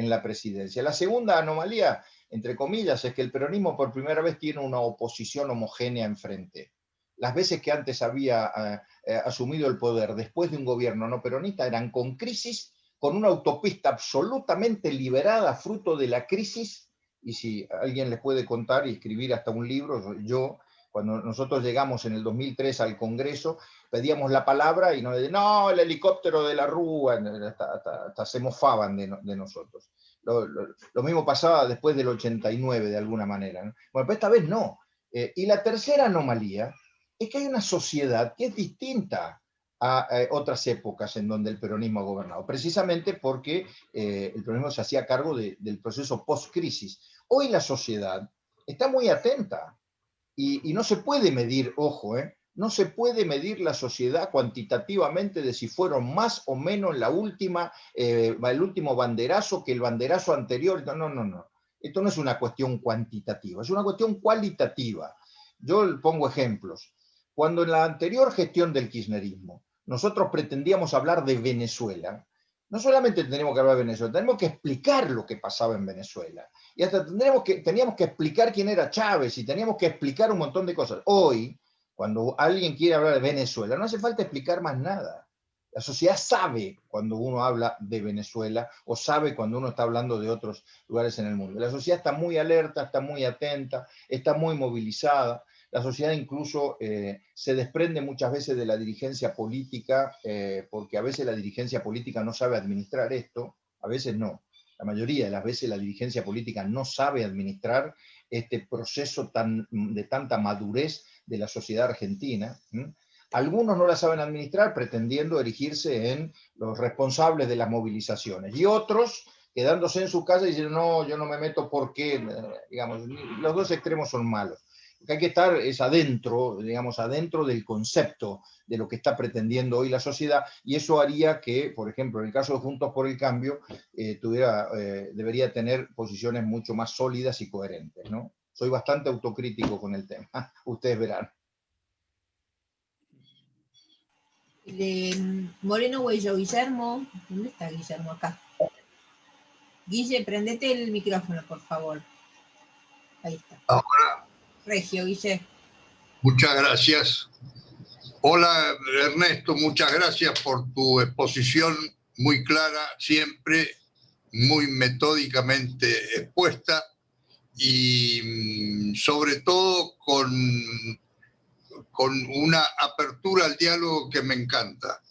la presidencia. La segunda anomalía, entre comillas, es que el peronismo por primera vez tiene una oposición homogénea enfrente. Las veces que antes había asumido el poder después de un gobierno no peronista eran con crisis, con una autopista absolutamente liberada, fruto de la crisis. Y si alguien les puede contar y escribir hasta un libro, yo, cuando nosotros llegamos en el 2003 al Congreso, pedíamos la palabra y nos decían, no, el helicóptero de la Rúa, hasta se mofaban de nosotros. Lo mismo pasaba después del 89, de alguna manera, ¿no? Bueno, pero esta vez no. Y la tercera anomalía es que hay una sociedad que es distinta a otras épocas en donde el peronismo ha gobernado, precisamente porque el peronismo se hacía cargo del proceso post-crisis. Hoy la sociedad está muy atenta y no se puede medir, ojo, no se puede medir la sociedad cuantitativamente de si fueron más o menos el último banderazo que el banderazo anterior. No. Esto no es una cuestión cuantitativa, es una cuestión cualitativa. Yo pongo ejemplos. Cuando en la anterior gestión del kirchnerismo nosotros pretendíamos hablar de Venezuela, no solamente tenemos que hablar de Venezuela, tenemos que explicar lo que pasaba en Venezuela. Y hasta teníamos que explicar quién era Chávez y teníamos que explicar un montón de cosas. Hoy, cuando alguien quiere hablar de Venezuela, no hace falta explicar más nada. La sociedad sabe cuando uno habla de Venezuela o sabe cuando uno está hablando de otros lugares en el mundo. La sociedad está muy alerta, está muy atenta, está muy movilizada. La sociedad incluso se desprende muchas veces de la dirigencia política, porque a veces la dirigencia política no sabe administrar esto, a veces no. La mayoría de las veces la dirigencia política no sabe administrar este proceso de tanta madurez de la sociedad argentina. Algunos no la saben administrar pretendiendo erigirse en los responsables de las movilizaciones, y otros quedándose en su casa y diciendo, no, yo no me meto porque, digamos, los dos extremos son malos. Lo que hay que estar es adentro, digamos, adentro del concepto de lo que está pretendiendo hoy la sociedad, y eso haría que, por ejemplo, en el caso de Juntos por el Cambio, debería tener posiciones mucho más sólidas y coherentes, ¿no? Soy bastante autocrítico con el tema, ustedes verán. Moreno Huello, Guillermo, ¿dónde está Guillermo? Acá. Guille, prendete el micrófono, por favor. Ahí está. Ahora, Regio, Guille. muchas gracias. Hola Ernesto, muchas gracias por tu exposición muy clara, siempre muy metódicamente expuesta y sobre todo con una apertura al diálogo que me encanta.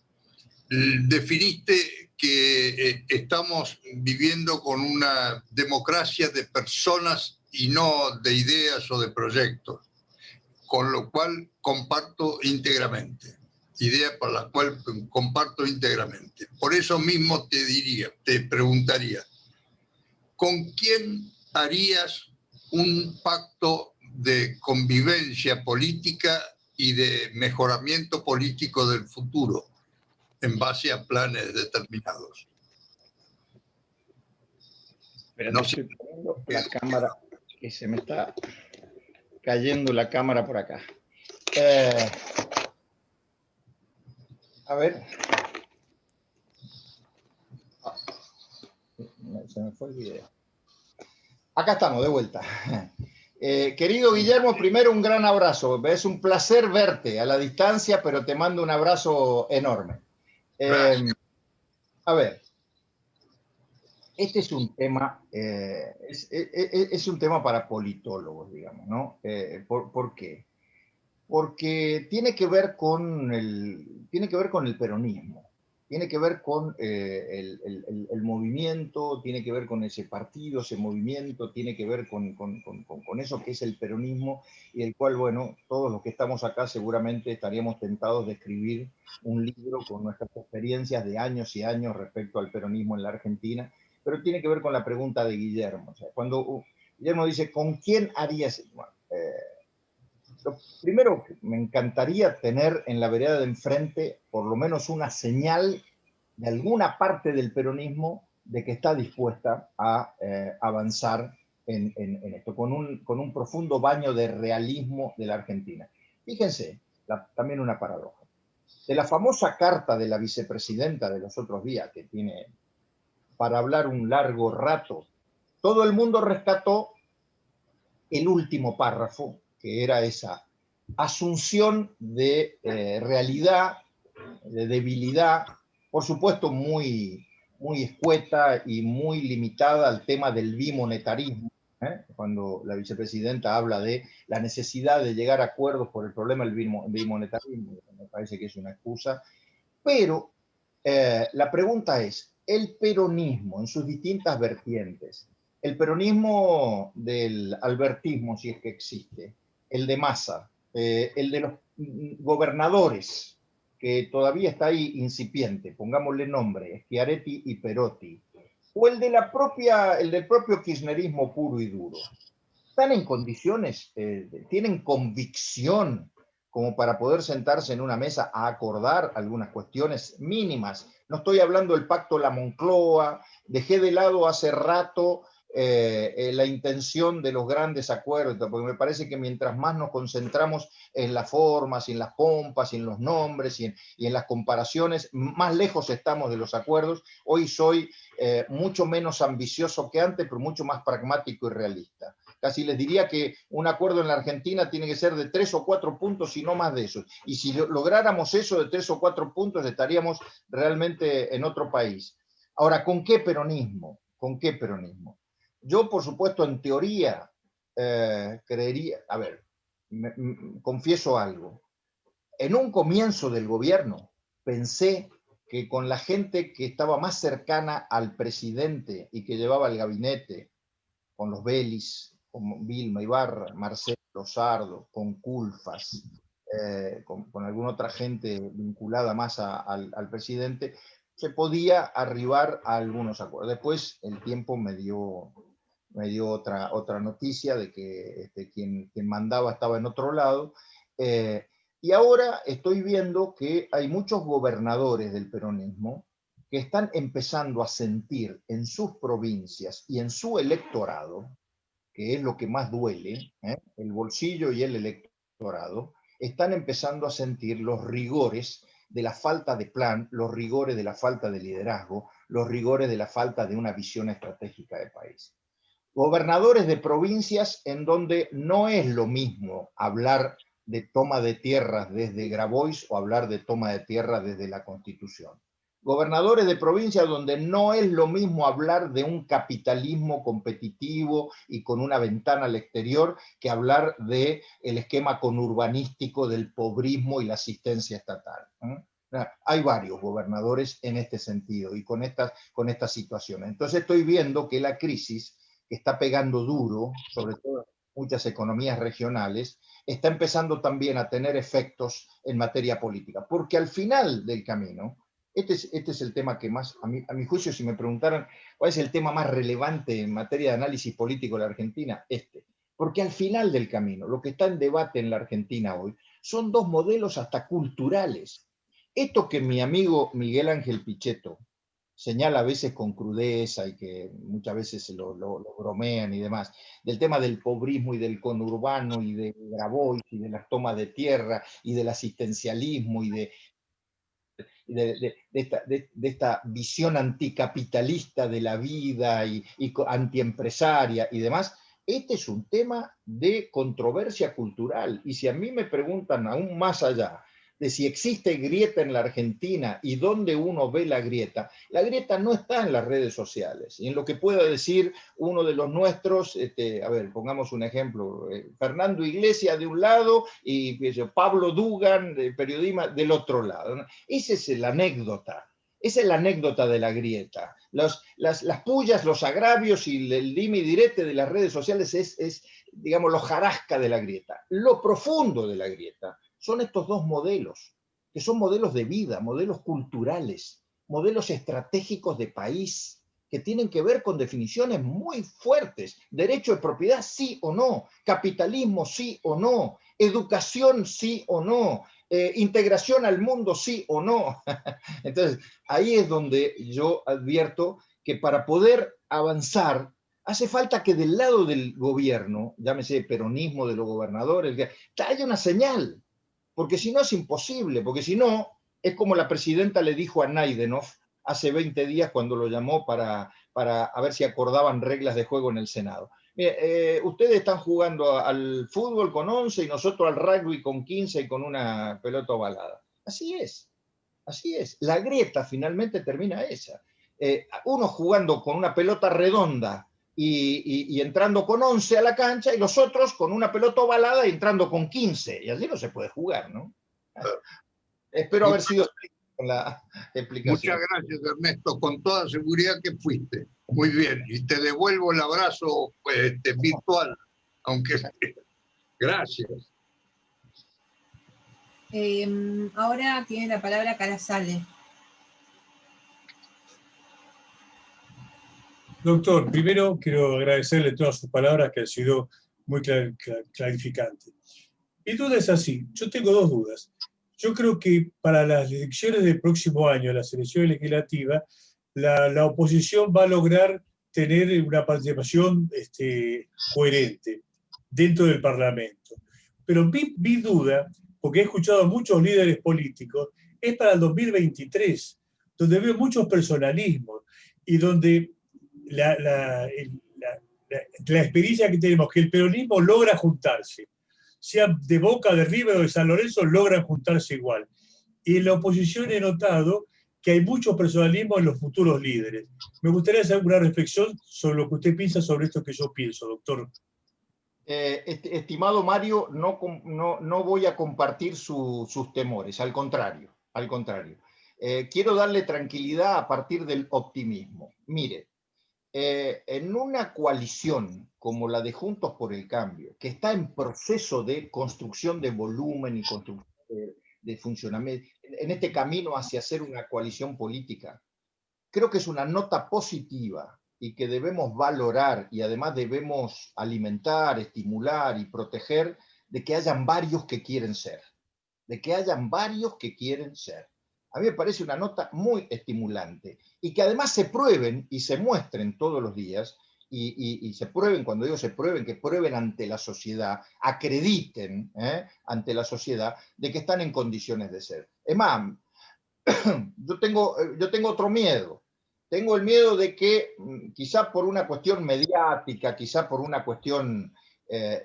Definiste que estamos viviendo con una democracia de personas y no de ideas o de proyectos, con lo cual comparto íntegramente, idea por la cual comparto íntegramente. Por eso mismo te preguntaría, ¿con quién harías un pacto de convivencia política y de mejoramiento político del futuro en base a planes determinados? Pero no estoy poniendo la cámara, que se me está cayendo la cámara por acá. A ver. Se me fue el video. Acá estamos, de vuelta. Querido Guillermo, primero un gran abrazo. Es un placer verte a la distancia, pero te mando un abrazo enorme. A ver, este es un tema, es un tema para politólogos, digamos, ¿no? ¿Por qué? Porque tiene que ver con el peronismo, tiene que ver con el movimiento, tiene que ver con ese partido, ese movimiento, tiene que ver con eso que es el peronismo, y el cual, bueno, todos los que estamos acá seguramente estaríamos tentados de escribir un libro con nuestras experiencias de años y años respecto al peronismo en la Argentina, pero tiene que ver con la pregunta de Guillermo. O sea, cuando Guillermo dice, ¿con quién harías? Bueno, lo primero, me encantaría tener en la vereda de enfrente por lo menos una señal de alguna parte del peronismo de que está dispuesta a avanzar en esto, con un profundo baño de realismo de la Argentina. Fíjense, también una paradoja. De la famosa carta de la vicepresidenta de los otros días, que tiene para hablar un largo rato, todo el mundo rescató el último párrafo, que era esa asunción de realidad, de debilidad, por supuesto muy escueta y muy limitada al tema del bimonetarismo, cuando la vicepresidenta habla de la necesidad de llegar a acuerdos por el problema del bimonetarismo, me parece que es una excusa, pero la pregunta es, el peronismo en sus distintas vertientes, el peronismo del albertismo, si es que existe, el de Massa, el de los gobernadores, que todavía está ahí incipiente, pongámosle nombre, Schiaretti y Perotti, o el del propio kirchnerismo puro y duro, ¿están en condiciones, tienen convicción como para poder sentarse en una mesa a acordar algunas cuestiones mínimas? No estoy hablando del pacto La Moncloa, dejé de lado hace rato la intención de los grandes acuerdos, porque me parece que mientras más nos concentramos en las formas, y en las pompas, y en los nombres, y en las comparaciones, más lejos estamos de los acuerdos. Hoy soy mucho menos ambicioso que antes, pero mucho más pragmático y realista. Casi les diría que un acuerdo en la Argentina tiene que ser de 3 o 4 puntos y no más de eso. Y si lográramos eso de 3 o 4 puntos, estaríamos realmente en otro país. Ahora, ¿con qué peronismo? ¿Con qué peronismo? Yo, por supuesto, en teoría, creería, a ver, confieso algo. En un comienzo del gobierno, pensé que con la gente que estaba más cercana al presidente y que llevaba el gabinete, con los Belis, con Vilma Ibarra, Marcelo Sardo, con Culfas, con alguna otra gente vinculada más al presidente, se podía arribar a algunos acuerdos. Después el tiempo me dio otra noticia de que quien mandaba estaba en otro lado. Y ahora estoy viendo que hay muchos gobernadores del peronismo que están empezando a sentir en sus provincias y en su electorado, que es lo que más duele, el bolsillo y el electorado, están empezando a sentir los rigores de la falta de plan, los rigores de la falta de liderazgo, los rigores de la falta de una visión estratégica de país. Gobernadores de provincias en donde no es lo mismo hablar de toma de tierras desde Grabois o hablar de toma de tierras desde la Constitución. Gobernadores de provincias donde no es lo mismo hablar de un capitalismo competitivo y con una ventana al exterior que hablar del esquema conurbanístico del pobrismo y la asistencia estatal. Hay varios gobernadores en este sentido y con estas situaciones. Entonces estoy viendo que la crisis que está pegando duro, sobre todo en muchas economías regionales, está empezando también a tener efectos en materia política, porque al final del camino, este es el tema que más, a mi juicio, si me preguntaran cuál es el tema más relevante en materia de análisis político de la Argentina, porque al final del camino, lo que está en debate en la Argentina hoy, son dos modelos hasta culturales. Esto que mi amigo Miguel Ángel Pichetto señala a veces con crudeza y que muchas veces lo bromean y demás, del tema del pobrismo y del conurbano y de Grabois y de las tomas de tierra y del asistencialismo y de esta visión anticapitalista de la vida y antiempresaria y demás. Este es un tema de controversia cultural, y si a mí me preguntan aún más allá de si existe grieta en la Argentina y dónde uno ve la grieta no está en las redes sociales. Y en lo que pueda decir uno de los nuestros, a ver, pongamos un ejemplo, Fernando Iglesias de un lado y Pablo Dugan, periodista, del otro lado, ¿no? Esa es la anécdota. Esa es la anécdota de la grieta. Las pullas, los agravios y el dime y direte de las redes sociales es, digamos, lo jarasca de la grieta. Lo profundo de la grieta son estos dos modelos, que son modelos de vida, modelos culturales, modelos estratégicos de país, que tienen que ver con definiciones muy fuertes. Derecho de propiedad, sí o no. Capitalismo, sí o no. Educación, sí o no. Integración al mundo, sí o no. Entonces, ahí es donde yo advierto que para poder avanzar, hace falta que del lado del gobierno, llámese peronismo de los gobernadores, haya una señal. Porque si no es imposible, porque si no, es como la presidenta le dijo a Naidenov hace 20 días cuando lo llamó para a ver si acordaban reglas de juego en el Senado. Mire, ustedes están jugando al fútbol con 11 y nosotros al rugby con 15 y con una pelota ovalada. Así es, así es. La grieta finalmente termina esa. Uno jugando con una pelota redonda y entrando con 11 a la cancha, y los otros con una pelota ovalada y entrando con 15. Y así no se puede jugar, ¿no? Espero haber sido con la explicación. Muchas gracias, Ernesto. Con toda seguridad que fuiste. Muy bien. Y te devuelvo el abrazo virtual, aunque gracias. Ahora tiene la palabra Carasale. Doctor, primero quiero agradecerle todas sus palabras que han sido muy clarificantes. Mi duda es así, yo tengo dos dudas. Yo creo que para las elecciones del próximo año, las elecciones legislativas, la oposición va a lograr tener una participación coherente dentro del Parlamento. Pero mi duda, porque he escuchado a muchos líderes políticos, es para el 2023, donde veo muchos personalismos y donde la experiencia que tenemos, que el peronismo logra juntarse, sea de Boca, de River o de San Lorenzo, logran juntarse igual. Y en la oposición he notado que hay mucho personalismo en los futuros líderes. Me gustaría hacer una reflexión sobre lo que usted piensa sobre esto que yo pienso, doctor. Estimado Mario, no voy a compartir sus temores, al contrario, al contrario. Quiero darle tranquilidad a partir del optimismo. Mire, en una coalición como la de Juntos por el Cambio, que está en proceso de construcción de volumen y construcción de funcionamiento, en este camino hacia ser una coalición política, creo que es una nota positiva y que debemos valorar y además debemos alimentar, estimular y proteger de que hayan varios que quieren ser, de que hayan varios que quieren ser. A mí me parece una nota muy estimulante y que además se prueben y se muestren todos los días y se prueben, cuando digo se prueben, que prueben ante la sociedad, acrediten ante la sociedad de que están en condiciones de ser. Es más, yo tengo otro miedo. Tengo el miedo de que quizá por una cuestión mediática, quizá por una cuestión,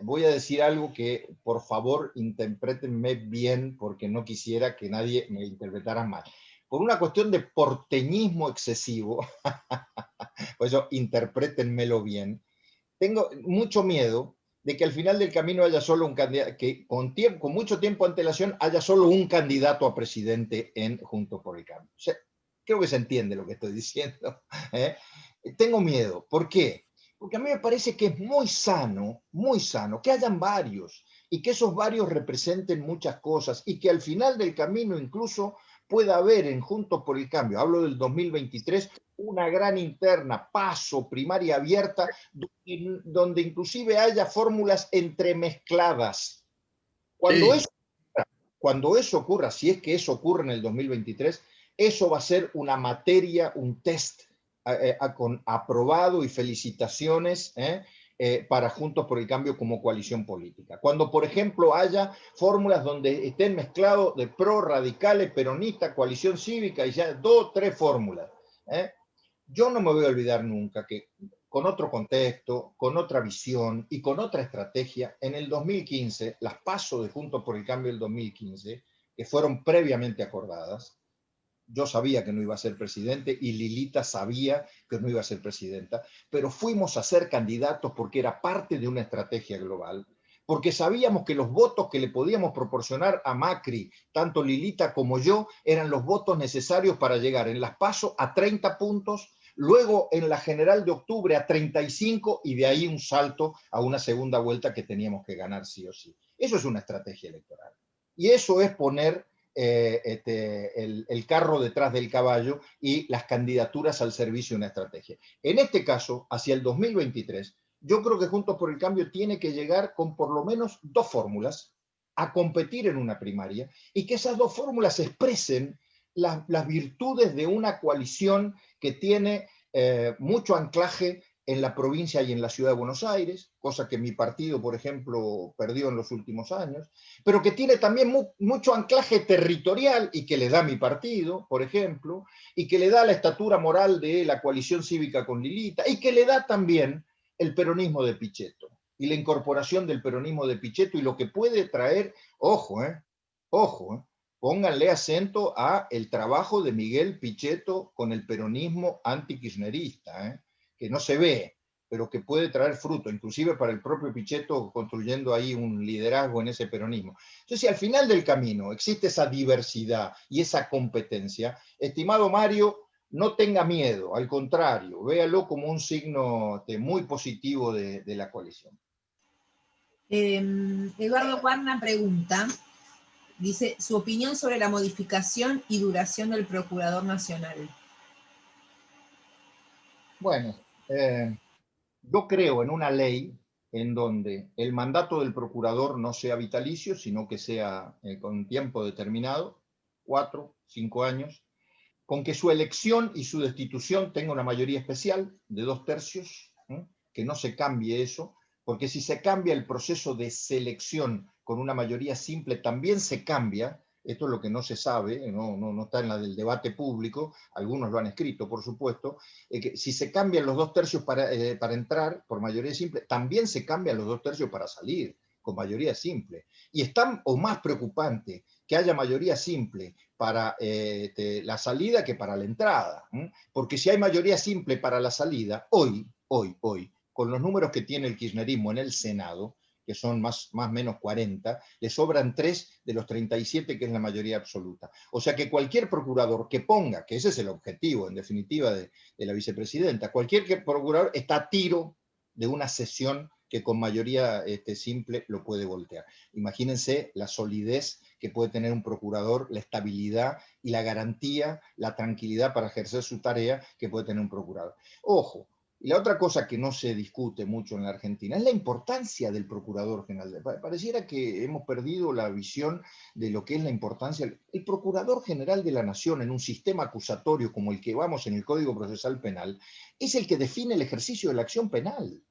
voy a decir algo que por favor interprétenme bien porque no quisiera que nadie me interpretara mal. Por una cuestión de porteñismo excesivo, pues eso interprétenmelo bien, tengo mucho miedo de que al final del camino haya solo un candidato, que con mucho tiempo de antelación haya solo un candidato a presidente en Juntos por el Cambio. O sea, creo que se entiende lo que estoy diciendo. Tengo miedo. ¿Por qué? Porque a mí me parece que es muy sano que hayan varios y que esos varios representen muchas cosas y que al final del camino incluso pueda haber en Juntos por el Cambio, hablo del 2023, una gran interna, paso, primaria abierta, donde inclusive haya fórmulas entremezcladas. Cuando eso ocurra, si es que eso ocurre en el 2023, eso va a ser una materia, un test con aprobado y felicitaciones para Juntos por el Cambio como coalición política. Cuando, por ejemplo, haya fórmulas donde estén mezclados de pro, radicales, peronistas, coalición cívica, y ya 2 o 3 fórmulas. Yo no me voy a olvidar nunca que con otro contexto, con otra visión y con otra estrategia, en el 2015, las PASO de Juntos por el Cambio del 2015, que fueron previamente acordadas, yo sabía que no iba a ser presidente y Lilita sabía que no iba a ser presidenta, pero fuimos a ser candidatos porque era parte de una estrategia global, porque sabíamos que los votos que le podíamos proporcionar a Macri, tanto Lilita como yo, eran los votos necesarios para llegar en las PASO a 30 puntos, luego en la general de octubre a 35 y de ahí un salto a una segunda vuelta que teníamos que ganar sí o sí. Eso es una estrategia electoral. Y eso es poner el carro detrás del caballo y las candidaturas al servicio de una estrategia. En este caso, hacia el 2023, yo creo que Juntos por el Cambio tiene que llegar con por lo menos 2 fórmulas a competir en una primaria y que esas 2 fórmulas expresen las virtudes de una coalición que tiene mucho anclaje en la provincia y en la ciudad de Buenos Aires, cosa que mi partido, por ejemplo, perdió en los últimos años, pero que tiene también mucho anclaje territorial y que le da mi partido, por ejemplo, y que le da la estatura moral de la coalición cívica con Lilita, y que le da también el peronismo de Pichetto, y la incorporación del peronismo de Pichetto, y lo que puede traer, ojo, pónganle acento a el trabajo de Miguel Pichetto con el peronismo antikirchnerista, que no se ve, pero que puede traer fruto, inclusive para el propio Pichetto construyendo ahí un liderazgo en ese peronismo. Entonces, si al final del camino existe esa diversidad y esa competencia, estimado Mario, no tenga miedo, al contrario, véalo como un signo muy positivo de la coalición. Eduardo Guarna pregunta, dice, su opinión sobre la modificación y duración del Procurador Nacional. Bueno, yo creo en una ley en donde el mandato del procurador no sea vitalicio, sino que sea con tiempo determinado, 4, 5 años, con que su elección y su destitución tenga una mayoría especial de 2/3, que no se cambie eso, porque si se cambia el proceso de selección con una mayoría simple, también se cambia, esto es lo que no se sabe, no está en la del debate público, algunos lo han escrito, por supuesto, que si se cambian los 2/3 para entrar por mayoría simple, también se cambian los 2/3 para salir con mayoría simple. Y es tan o más preocupante que haya mayoría simple para la salida que para la entrada. Porque si hay mayoría simple para la salida, hoy, con los números que tiene el kirchnerismo en el Senado, que son más o menos 40, le sobran 3 de los 37, que es la mayoría absoluta. O sea que cualquier procurador que ponga, que ese es el objetivo, en definitiva, de la vicepresidenta, cualquier procurador está a tiro de una sesión que con mayoría simple lo puede voltear. Imagínense la solidez que puede tener un procurador, la estabilidad y la garantía, la tranquilidad para ejercer su tarea que puede tener un procurador. Ojo, y la otra cosa que no se discute mucho en la Argentina es la importancia del Procurador General. Pareciera que hemos perdido la visión de lo que es la importancia. El Procurador General de la Nación en un sistema acusatorio como el que vamos en el Código Procesal Penal es el que define el ejercicio de la acción penal.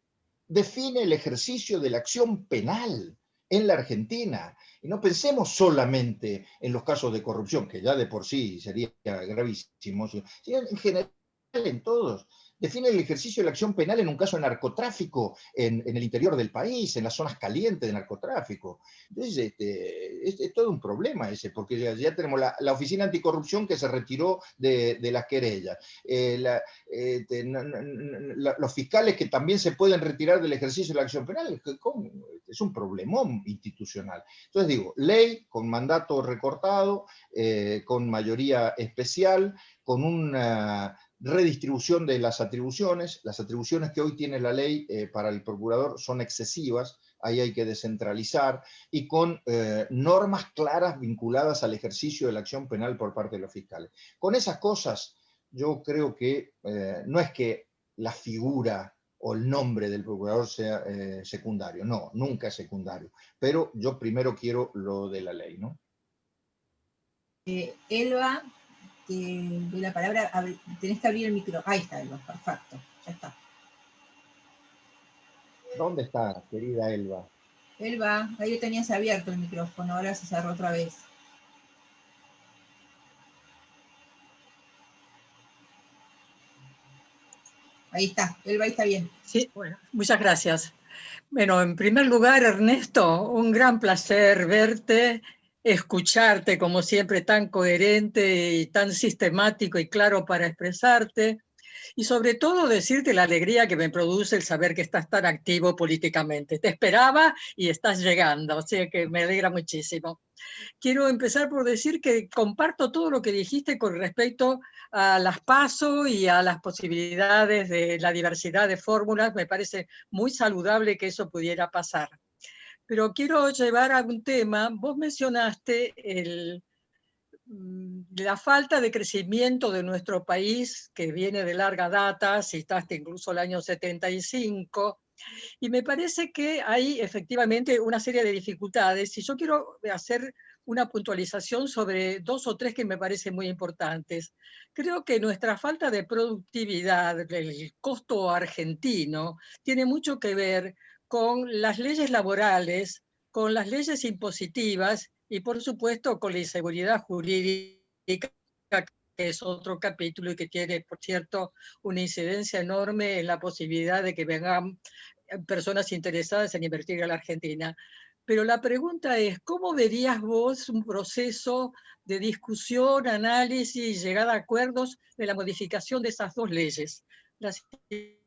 Define el ejercicio de la acción penal en la Argentina. Y no pensemos solamente en los casos de corrupción, que ya de por sí sería gravísimo, sino en general en todos. Define el ejercicio de la acción penal en un caso de narcotráfico en el interior del país, en las zonas calientes de narcotráfico. Entonces, es todo un problema ese, porque ya tenemos la Oficina Anticorrupción que se retiró de las querellas, los fiscales que también se pueden retirar del ejercicio de la acción penal. Es un problemón institucional. Entonces digo, ley con mandato recortado, con mayoría especial, con una redistribución de las atribuciones que hoy tiene la ley para el procurador son excesivas, ahí hay que descentralizar, y con normas claras vinculadas al ejercicio de la acción penal por parte de los fiscales. Con esas cosas, yo creo que no es que la figura o el nombre del procurador sea secundario, no, nunca es secundario, pero yo primero quiero lo de la ley, ¿no? Elba, te doy la palabra, tenés que abrir el micro. Ahí está, Elba, perfecto, ya está. ¿Dónde está, querida Elba? Elba, ahí tenías abierto el micrófono, ahora se cerró otra vez. Ahí está, Elba, ahí está bien. Sí, bueno, muchas gracias. Bueno, en primer lugar, Ernesto, un gran placer verte, escucharte como siempre tan coherente y tan sistemático y claro para expresarte, y sobre todo decirte la alegría que me produce el saber que estás tan activo políticamente. Te esperaba y estás llegando, o sea que me alegra muchísimo. Quiero empezar por decir que comparto todo lo que dijiste con respecto a las PASO y a las posibilidades de la diversidad de fórmulas. Me parece muy saludable que eso pudiera pasar. Pero quiero llevar a un tema, vos mencionaste la falta de crecimiento de nuestro país, que viene de larga data, citaste incluso el año 75, y me parece que hay efectivamente una serie de dificultades, y yo quiero hacer una puntualización sobre 2 o 3 que me parecen muy importantes. Creo que nuestra falta de productividad, el costo argentino, tiene mucho que ver con las leyes laborales, con las leyes impositivas y, por supuesto, con la inseguridad jurídica, que es otro capítulo y que tiene, por cierto, una incidencia enorme en la posibilidad de que vengan personas interesadas en invertir en la Argentina. Pero la pregunta es, ¿cómo verías vos un proceso de discusión, análisis y llegada a acuerdos de la modificación de esas 2 leyes, las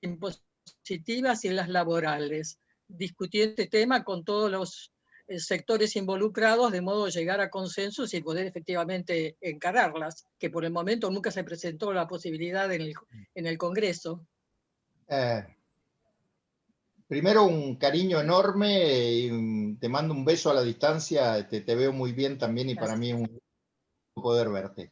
impositivas y las laborales? Discutir este tema con todos los sectores involucrados de modo de llegar a consensos y poder efectivamente encararlas, que por el momento nunca se presentó la posibilidad en el Congreso. Primero, un cariño enorme y te mando un beso a la distancia, te veo muy bien también y Gracias. para mí es un poder verte.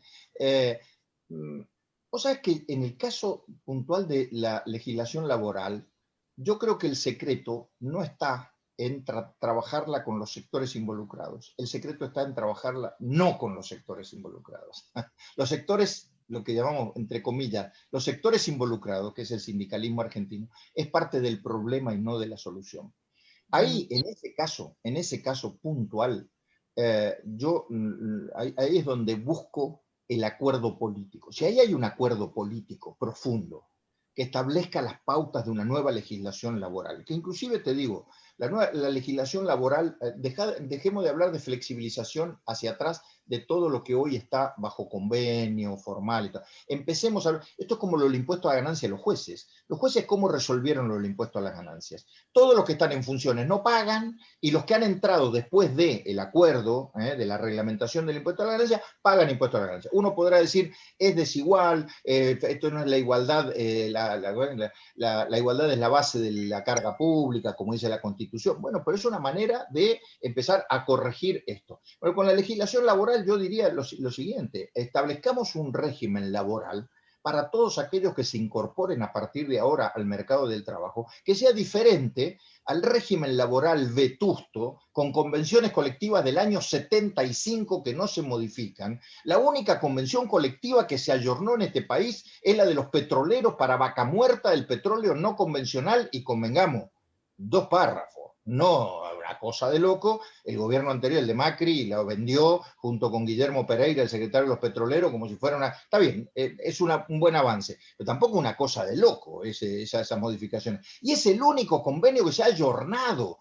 Vos sabés que en el caso puntual de la legislación laboral, yo creo que el secreto no está en trabajarla con los sectores involucrados, el secreto está en trabajarla no con los sectores involucrados. Los sectores lo que llamamos, entre comillas, los sectores involucrados, que es el sindicalismo argentino, es parte del problema y no de la solución. Ahí, en ese caso puntual, ahí es donde busco el acuerdo político. Si ahí hay un acuerdo político profundo que establezca las pautas de una nueva legislación laboral, que inclusive te digo, la legislación laboral, dejemos de hablar de flexibilización hacia atrás de todo lo que hoy está bajo convenio formal y tal. Empecemos a hablar, esto es como los impuestos a ganancias de los jueces. Los jueces, ¿cómo resolvieron los impuestos a las ganancias? Todos los que están en funciones no pagan, y los que han entrado después del acuerdo, de la reglamentación del impuesto a la ganancia, pagan impuestos a la ganancia. Uno podrá decir, es desigual, esto no es la igualdad, la igualdad es la base de la carga pública, como dice la Constitución. Bueno, pero es una manera de empezar a corregir esto. Bueno, con la legislación laboral yo diría lo siguiente: establezcamos un régimen laboral para todos aquellos que se incorporen a partir de ahora al mercado del trabajo, que sea diferente al régimen laboral vetusto, con convenciones colectivas del año 75 que no se modifican. La única convención colectiva que se ayornó en este país es la de los petroleros para vaca muerta del petróleo no convencional, y convengamos, 2 párrafos, no una cosa de loco. El gobierno anterior, el de Macri, lo vendió junto con Guillermo Pereira, el secretario de los petroleros, como si fuera una... Está bien, es un buen avance, pero tampoco una cosa de loco esas modificaciones. Y es el único convenio que se ha ayornado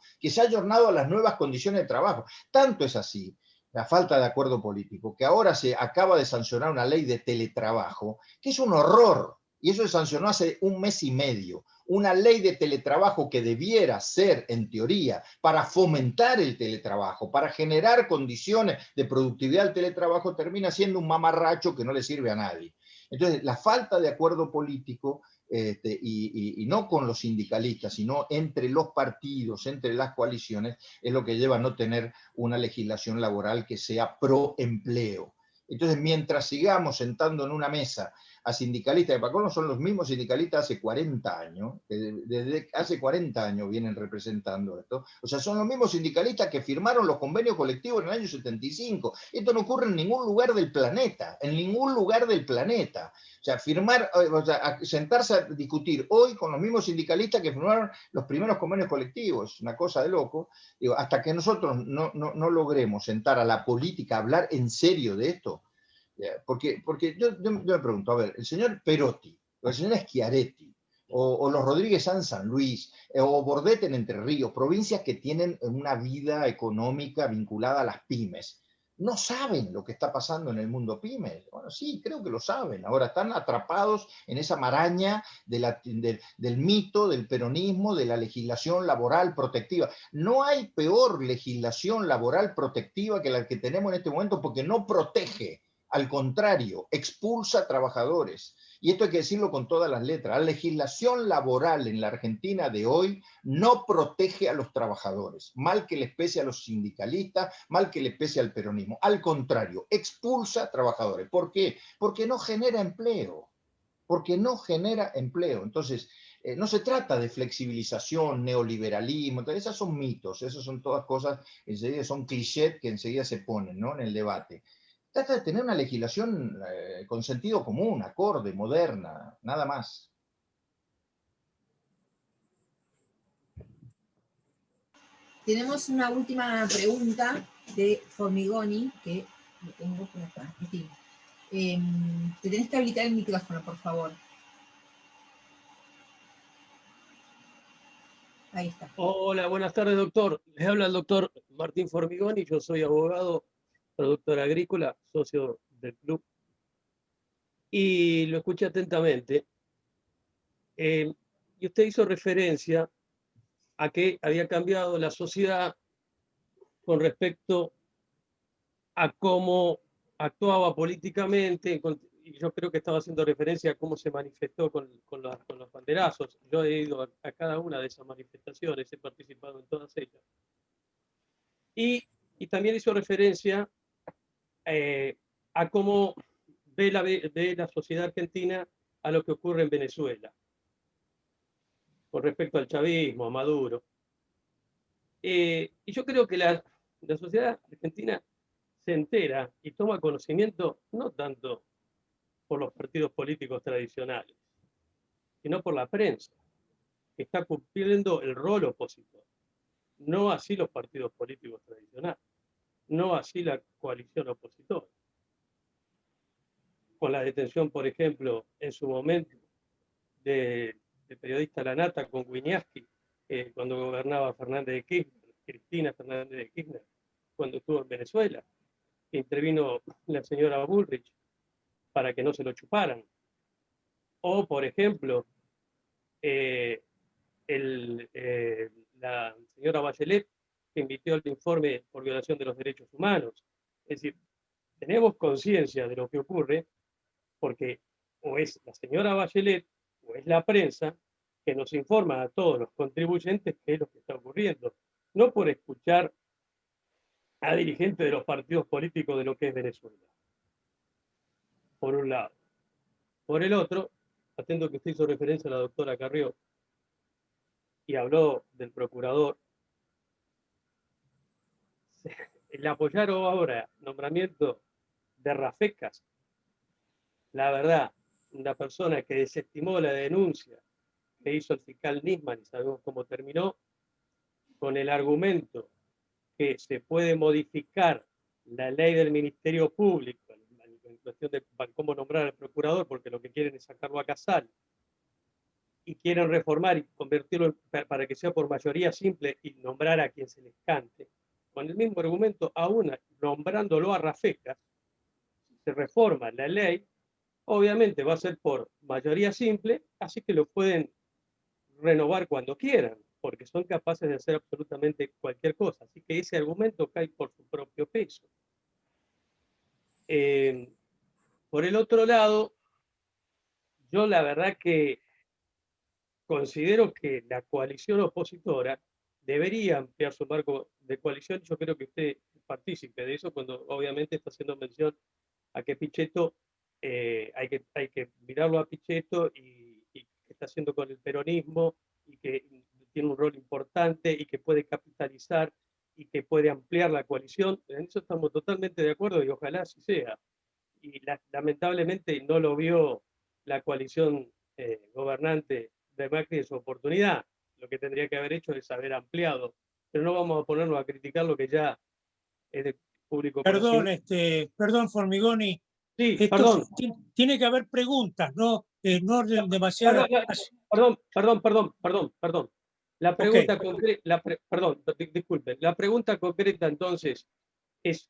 a las nuevas condiciones de trabajo. Tanto es así la falta de acuerdo político, que ahora se acaba de sancionar una ley de teletrabajo, que es un horror, y eso se sancionó hace 1 mes y medio. Una ley de teletrabajo que debiera ser, en teoría, para fomentar el teletrabajo, para generar condiciones de productividad del teletrabajo, termina siendo un mamarracho que no le sirve a nadie. Entonces, la falta de acuerdo político, y no con los sindicalistas, sino entre los partidos, entre las coaliciones, es lo que lleva a no tener una legislación laboral que sea pro empleo. Entonces, mientras sigamos sentando en una mesa a sindicalistas, que para colmo son los mismos sindicalistas hace 40 años, desde hace 40 años vienen representando esto, o sea, son los mismos sindicalistas que firmaron los convenios colectivos en el año 75. Esto no ocurre en ningún lugar del planeta, en ningún lugar del planeta. O sea, sentarse a discutir hoy con los mismos sindicalistas que firmaron los primeros convenios colectivos, una cosa de loco. Digo, hasta que nosotros no logremos sentar a la política a hablar en serio de esto. Porque yo me pregunto, a ver, el señor Perotti, o el señor Schiaretti, o los Rodríguez Sanz San Luis, o Bordet en Entre Ríos, provincias que tienen una vida económica vinculada a las pymes, no saben lo que está pasando en el mundo pymes. Bueno, sí, creo que lo saben. Ahora están atrapados en esa maraña del mito, del peronismo, de la legislación laboral protectiva. No hay peor legislación laboral protectiva que la que tenemos en este momento, porque no protege. Al contrario, expulsa trabajadores. Y esto hay que decirlo con todas las letras. La legislación laboral en la Argentina de hoy no protege a los trabajadores. Mal que les pese a los sindicalistas, mal que les pese al peronismo. Al contrario, expulsa trabajadores. ¿Por qué? Porque no genera empleo. Porque no genera empleo. Entonces, no se trata de flexibilización, neoliberalismo, esas son mitos, esas son todas cosas, enseguida son clichés que enseguida se ponen, ¿no?, en el debate. Trata de tener una legislación con sentido común, acorde, moderna, nada más. Tenemos una última pregunta de Formigoni, que lo tengo por acá. Sí. Te tenés que habilitar el micrófono, por favor. Ahí está. Hola, buenas tardes, doctor. Les habla el doctor Martín Formigoni, yo soy abogado, productor agrícola, socio del club, y lo escuché atentamente. Y usted hizo referencia a que había cambiado la sociedad con respecto a cómo actuaba políticamente, y yo creo que estaba haciendo referencia a cómo se manifestó con los banderazos. Yo he ido a cada una de esas manifestaciones, he participado en todas ellas. Y también hizo referencia a cómo ve la sociedad argentina a lo que ocurre en Venezuela, con respecto al chavismo, a Maduro. Y yo creo que la sociedad argentina se entera y toma conocimiento no tanto por los partidos políticos tradicionales, sino por la prensa, que está cumpliendo el rol opositor. No así los partidos políticos tradicionales, no así la coalición opositora. Con la detención, por ejemplo, en su momento, del periodista La Nata con Wieniawski, cuando gobernaba Fernández de Kirchner, Cristina Fernández de Kirchner, cuando estuvo en Venezuela, que intervino la señora Bullrich para que no se lo chuparan. O, por ejemplo, la señora Bachelet, que emitió el informe por violación de los derechos humanos. Es decir, tenemos conciencia de lo que ocurre porque o es la señora Bachelet o es la prensa que nos informa a todos los contribuyentes qué es lo que está ocurriendo. No por escuchar a dirigentes de los partidos políticos de lo que es Venezuela. Por un lado. Por el otro, atento que usted hizo referencia a la doctora Carrió y habló del procurador, el apoyar ahora el nombramiento de Rafecas, la verdad, una persona que desestimó la denuncia que hizo el fiscal Nisman, y sabemos cómo terminó, con el argumento que se puede modificar la ley del Ministerio Público en cuestión de cómo nombrar al procurador, porque lo que quieren es sacarlo a Casal, y quieren reformar y convertirlo para que sea por mayoría simple y nombrar a quien se les cante, con el mismo argumento, aún nombrándolo a Rafecas, se reforma la ley, obviamente va a ser por mayoría simple, así que lo pueden renovar cuando quieran, porque son capaces de hacer absolutamente cualquier cosa. Así que ese argumento cae por su propio peso. Por el otro lado, yo la verdad que considero que la coalición opositora debería ampliar su marco de coalición. Yo creo que usted partícipe de eso cuando obviamente está haciendo mención a que Pichetto, hay que mirarlo a Pichetto y que está haciendo con el peronismo y que tiene un rol importante y que puede capitalizar y que puede ampliar la coalición. En eso estamos totalmente de acuerdo y ojalá así sea. Y lamentablemente no lo vio la coalición gobernante de Macri en su oportunidad. Lo que tendría que haber hecho es haber ampliado. Pero no vamos a ponernos a criticar lo que ya es de público Perdón, conocido. perdón, Formigoni. Sí, perdón. Tiene que haber preguntas, no demasiadas. Perdón. La pregunta concreta, perdón, disculpe. La pregunta concreta entonces es,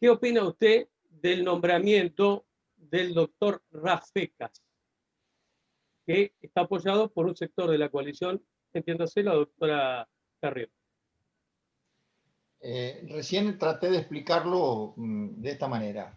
¿qué opina usted del nombramiento del doctor Rafecas, que está apoyado por un sector de la coalición, entiéndase la doctora Carrió? Recién traté de explicarlo de esta manera.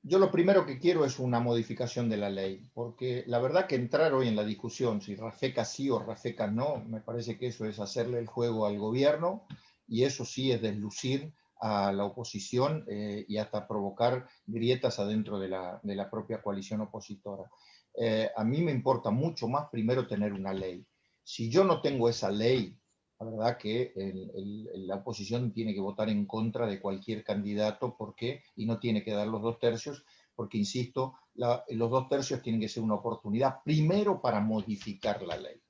Yo lo primero que quiero es una modificación de la ley, porque la verdad que entrar hoy en la discusión si Rafecas sí o Rafecas no, me parece que eso es hacerle el juego al gobierno y eso sí es deslucir a la oposición y hasta provocar grietas adentro de la propia coalición opositora. A mí me importa mucho más primero tener una ley. Si yo no tengo esa ley, la verdad que la oposición tiene que votar en contra de cualquier candidato y no tiene que dar los 2/3, porque, insisto, los 2/3 tienen que ser una oportunidad primero para modificar la ley.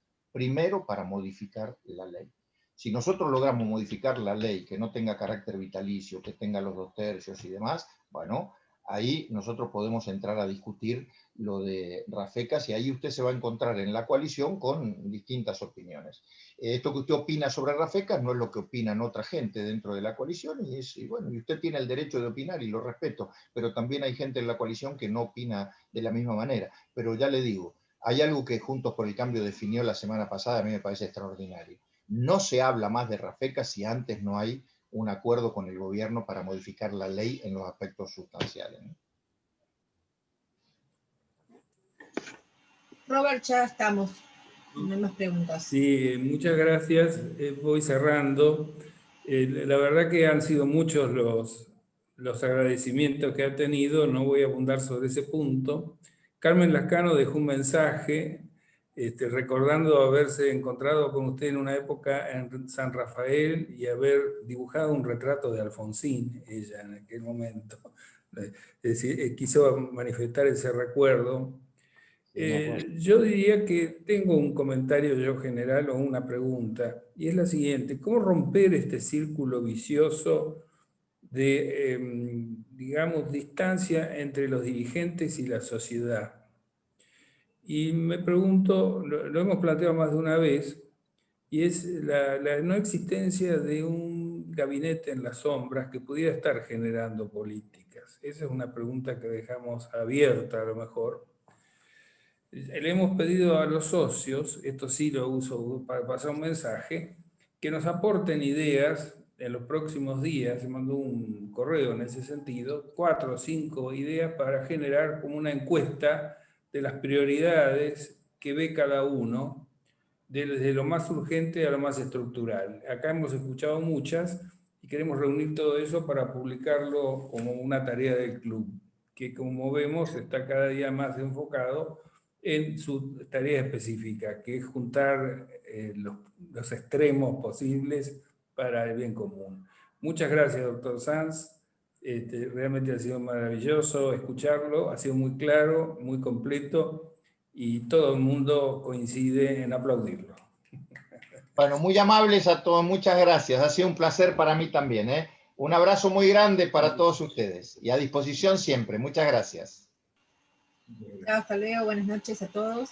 Si nosotros logramos modificar la ley, que no tenga carácter vitalicio, que tenga los 2/3 y demás, bueno, ahí nosotros podemos entrar a discutir lo de Rafecas y ahí usted se va a encontrar en la coalición con distintas opiniones. Esto que usted opina sobre Rafecas no es lo que opinan otra gente dentro de la coalición y bueno, y usted tiene el derecho de opinar y lo respeto, pero también hay gente en la coalición que no opina de la misma manera. Pero ya le digo, hay algo que Juntos por el Cambio definió la semana pasada, a mí me parece extraordinario. No se habla más de Rafecas si antes no hay un acuerdo con el gobierno para modificar la ley en los aspectos sustanciales, ¿no? Robert, ya estamos. No hay más preguntas. Sí, muchas gracias. Voy cerrando. La verdad que han sido muchos los agradecimientos que ha tenido. No voy a abundar sobre ese punto. Carmen Lascano dejó un mensaje recordando haberse encontrado con usted en una época en San Rafael y haber dibujado un retrato de Alfonsín, ella en aquel momento. Es decir, quiso manifestar ese recuerdo. Yo diría que tengo un comentario yo general o una pregunta, y es la siguiente: ¿cómo romper este círculo vicioso de, digamos, distancia entre los dirigentes y la sociedad? Y me pregunto, lo hemos planteado más de una vez, y es la no existencia de un gabinete en las sombras que pudiera estar generando políticas. Esa es una pregunta que dejamos abierta a lo mejor. Le hemos pedido a los socios, esto sí lo uso para pasar un mensaje, que nos aporten ideas en los próximos días. Se mandó un correo en ese sentido, 4 o 5 ideas para generar como una encuesta de las prioridades que ve cada uno, desde lo más urgente a lo más estructural. Acá hemos escuchado muchas y queremos reunir todo eso para publicarlo como una tarea del club, que como vemos está cada día más enfocado en su tarea específica, que es juntar los extremos posibles para el bien común. Muchas gracias, doctor Sanz. Realmente ha sido maravilloso escucharlo, ha sido muy claro, muy completo, y todo el mundo coincide en aplaudirlo. Bueno, muy amables a todos, muchas gracias. Ha sido un placer para mí también, ¿eh? Un abrazo muy grande para todos ustedes y a disposición siempre. Muchas gracias. Chao, hasta luego, buenas noches a todos.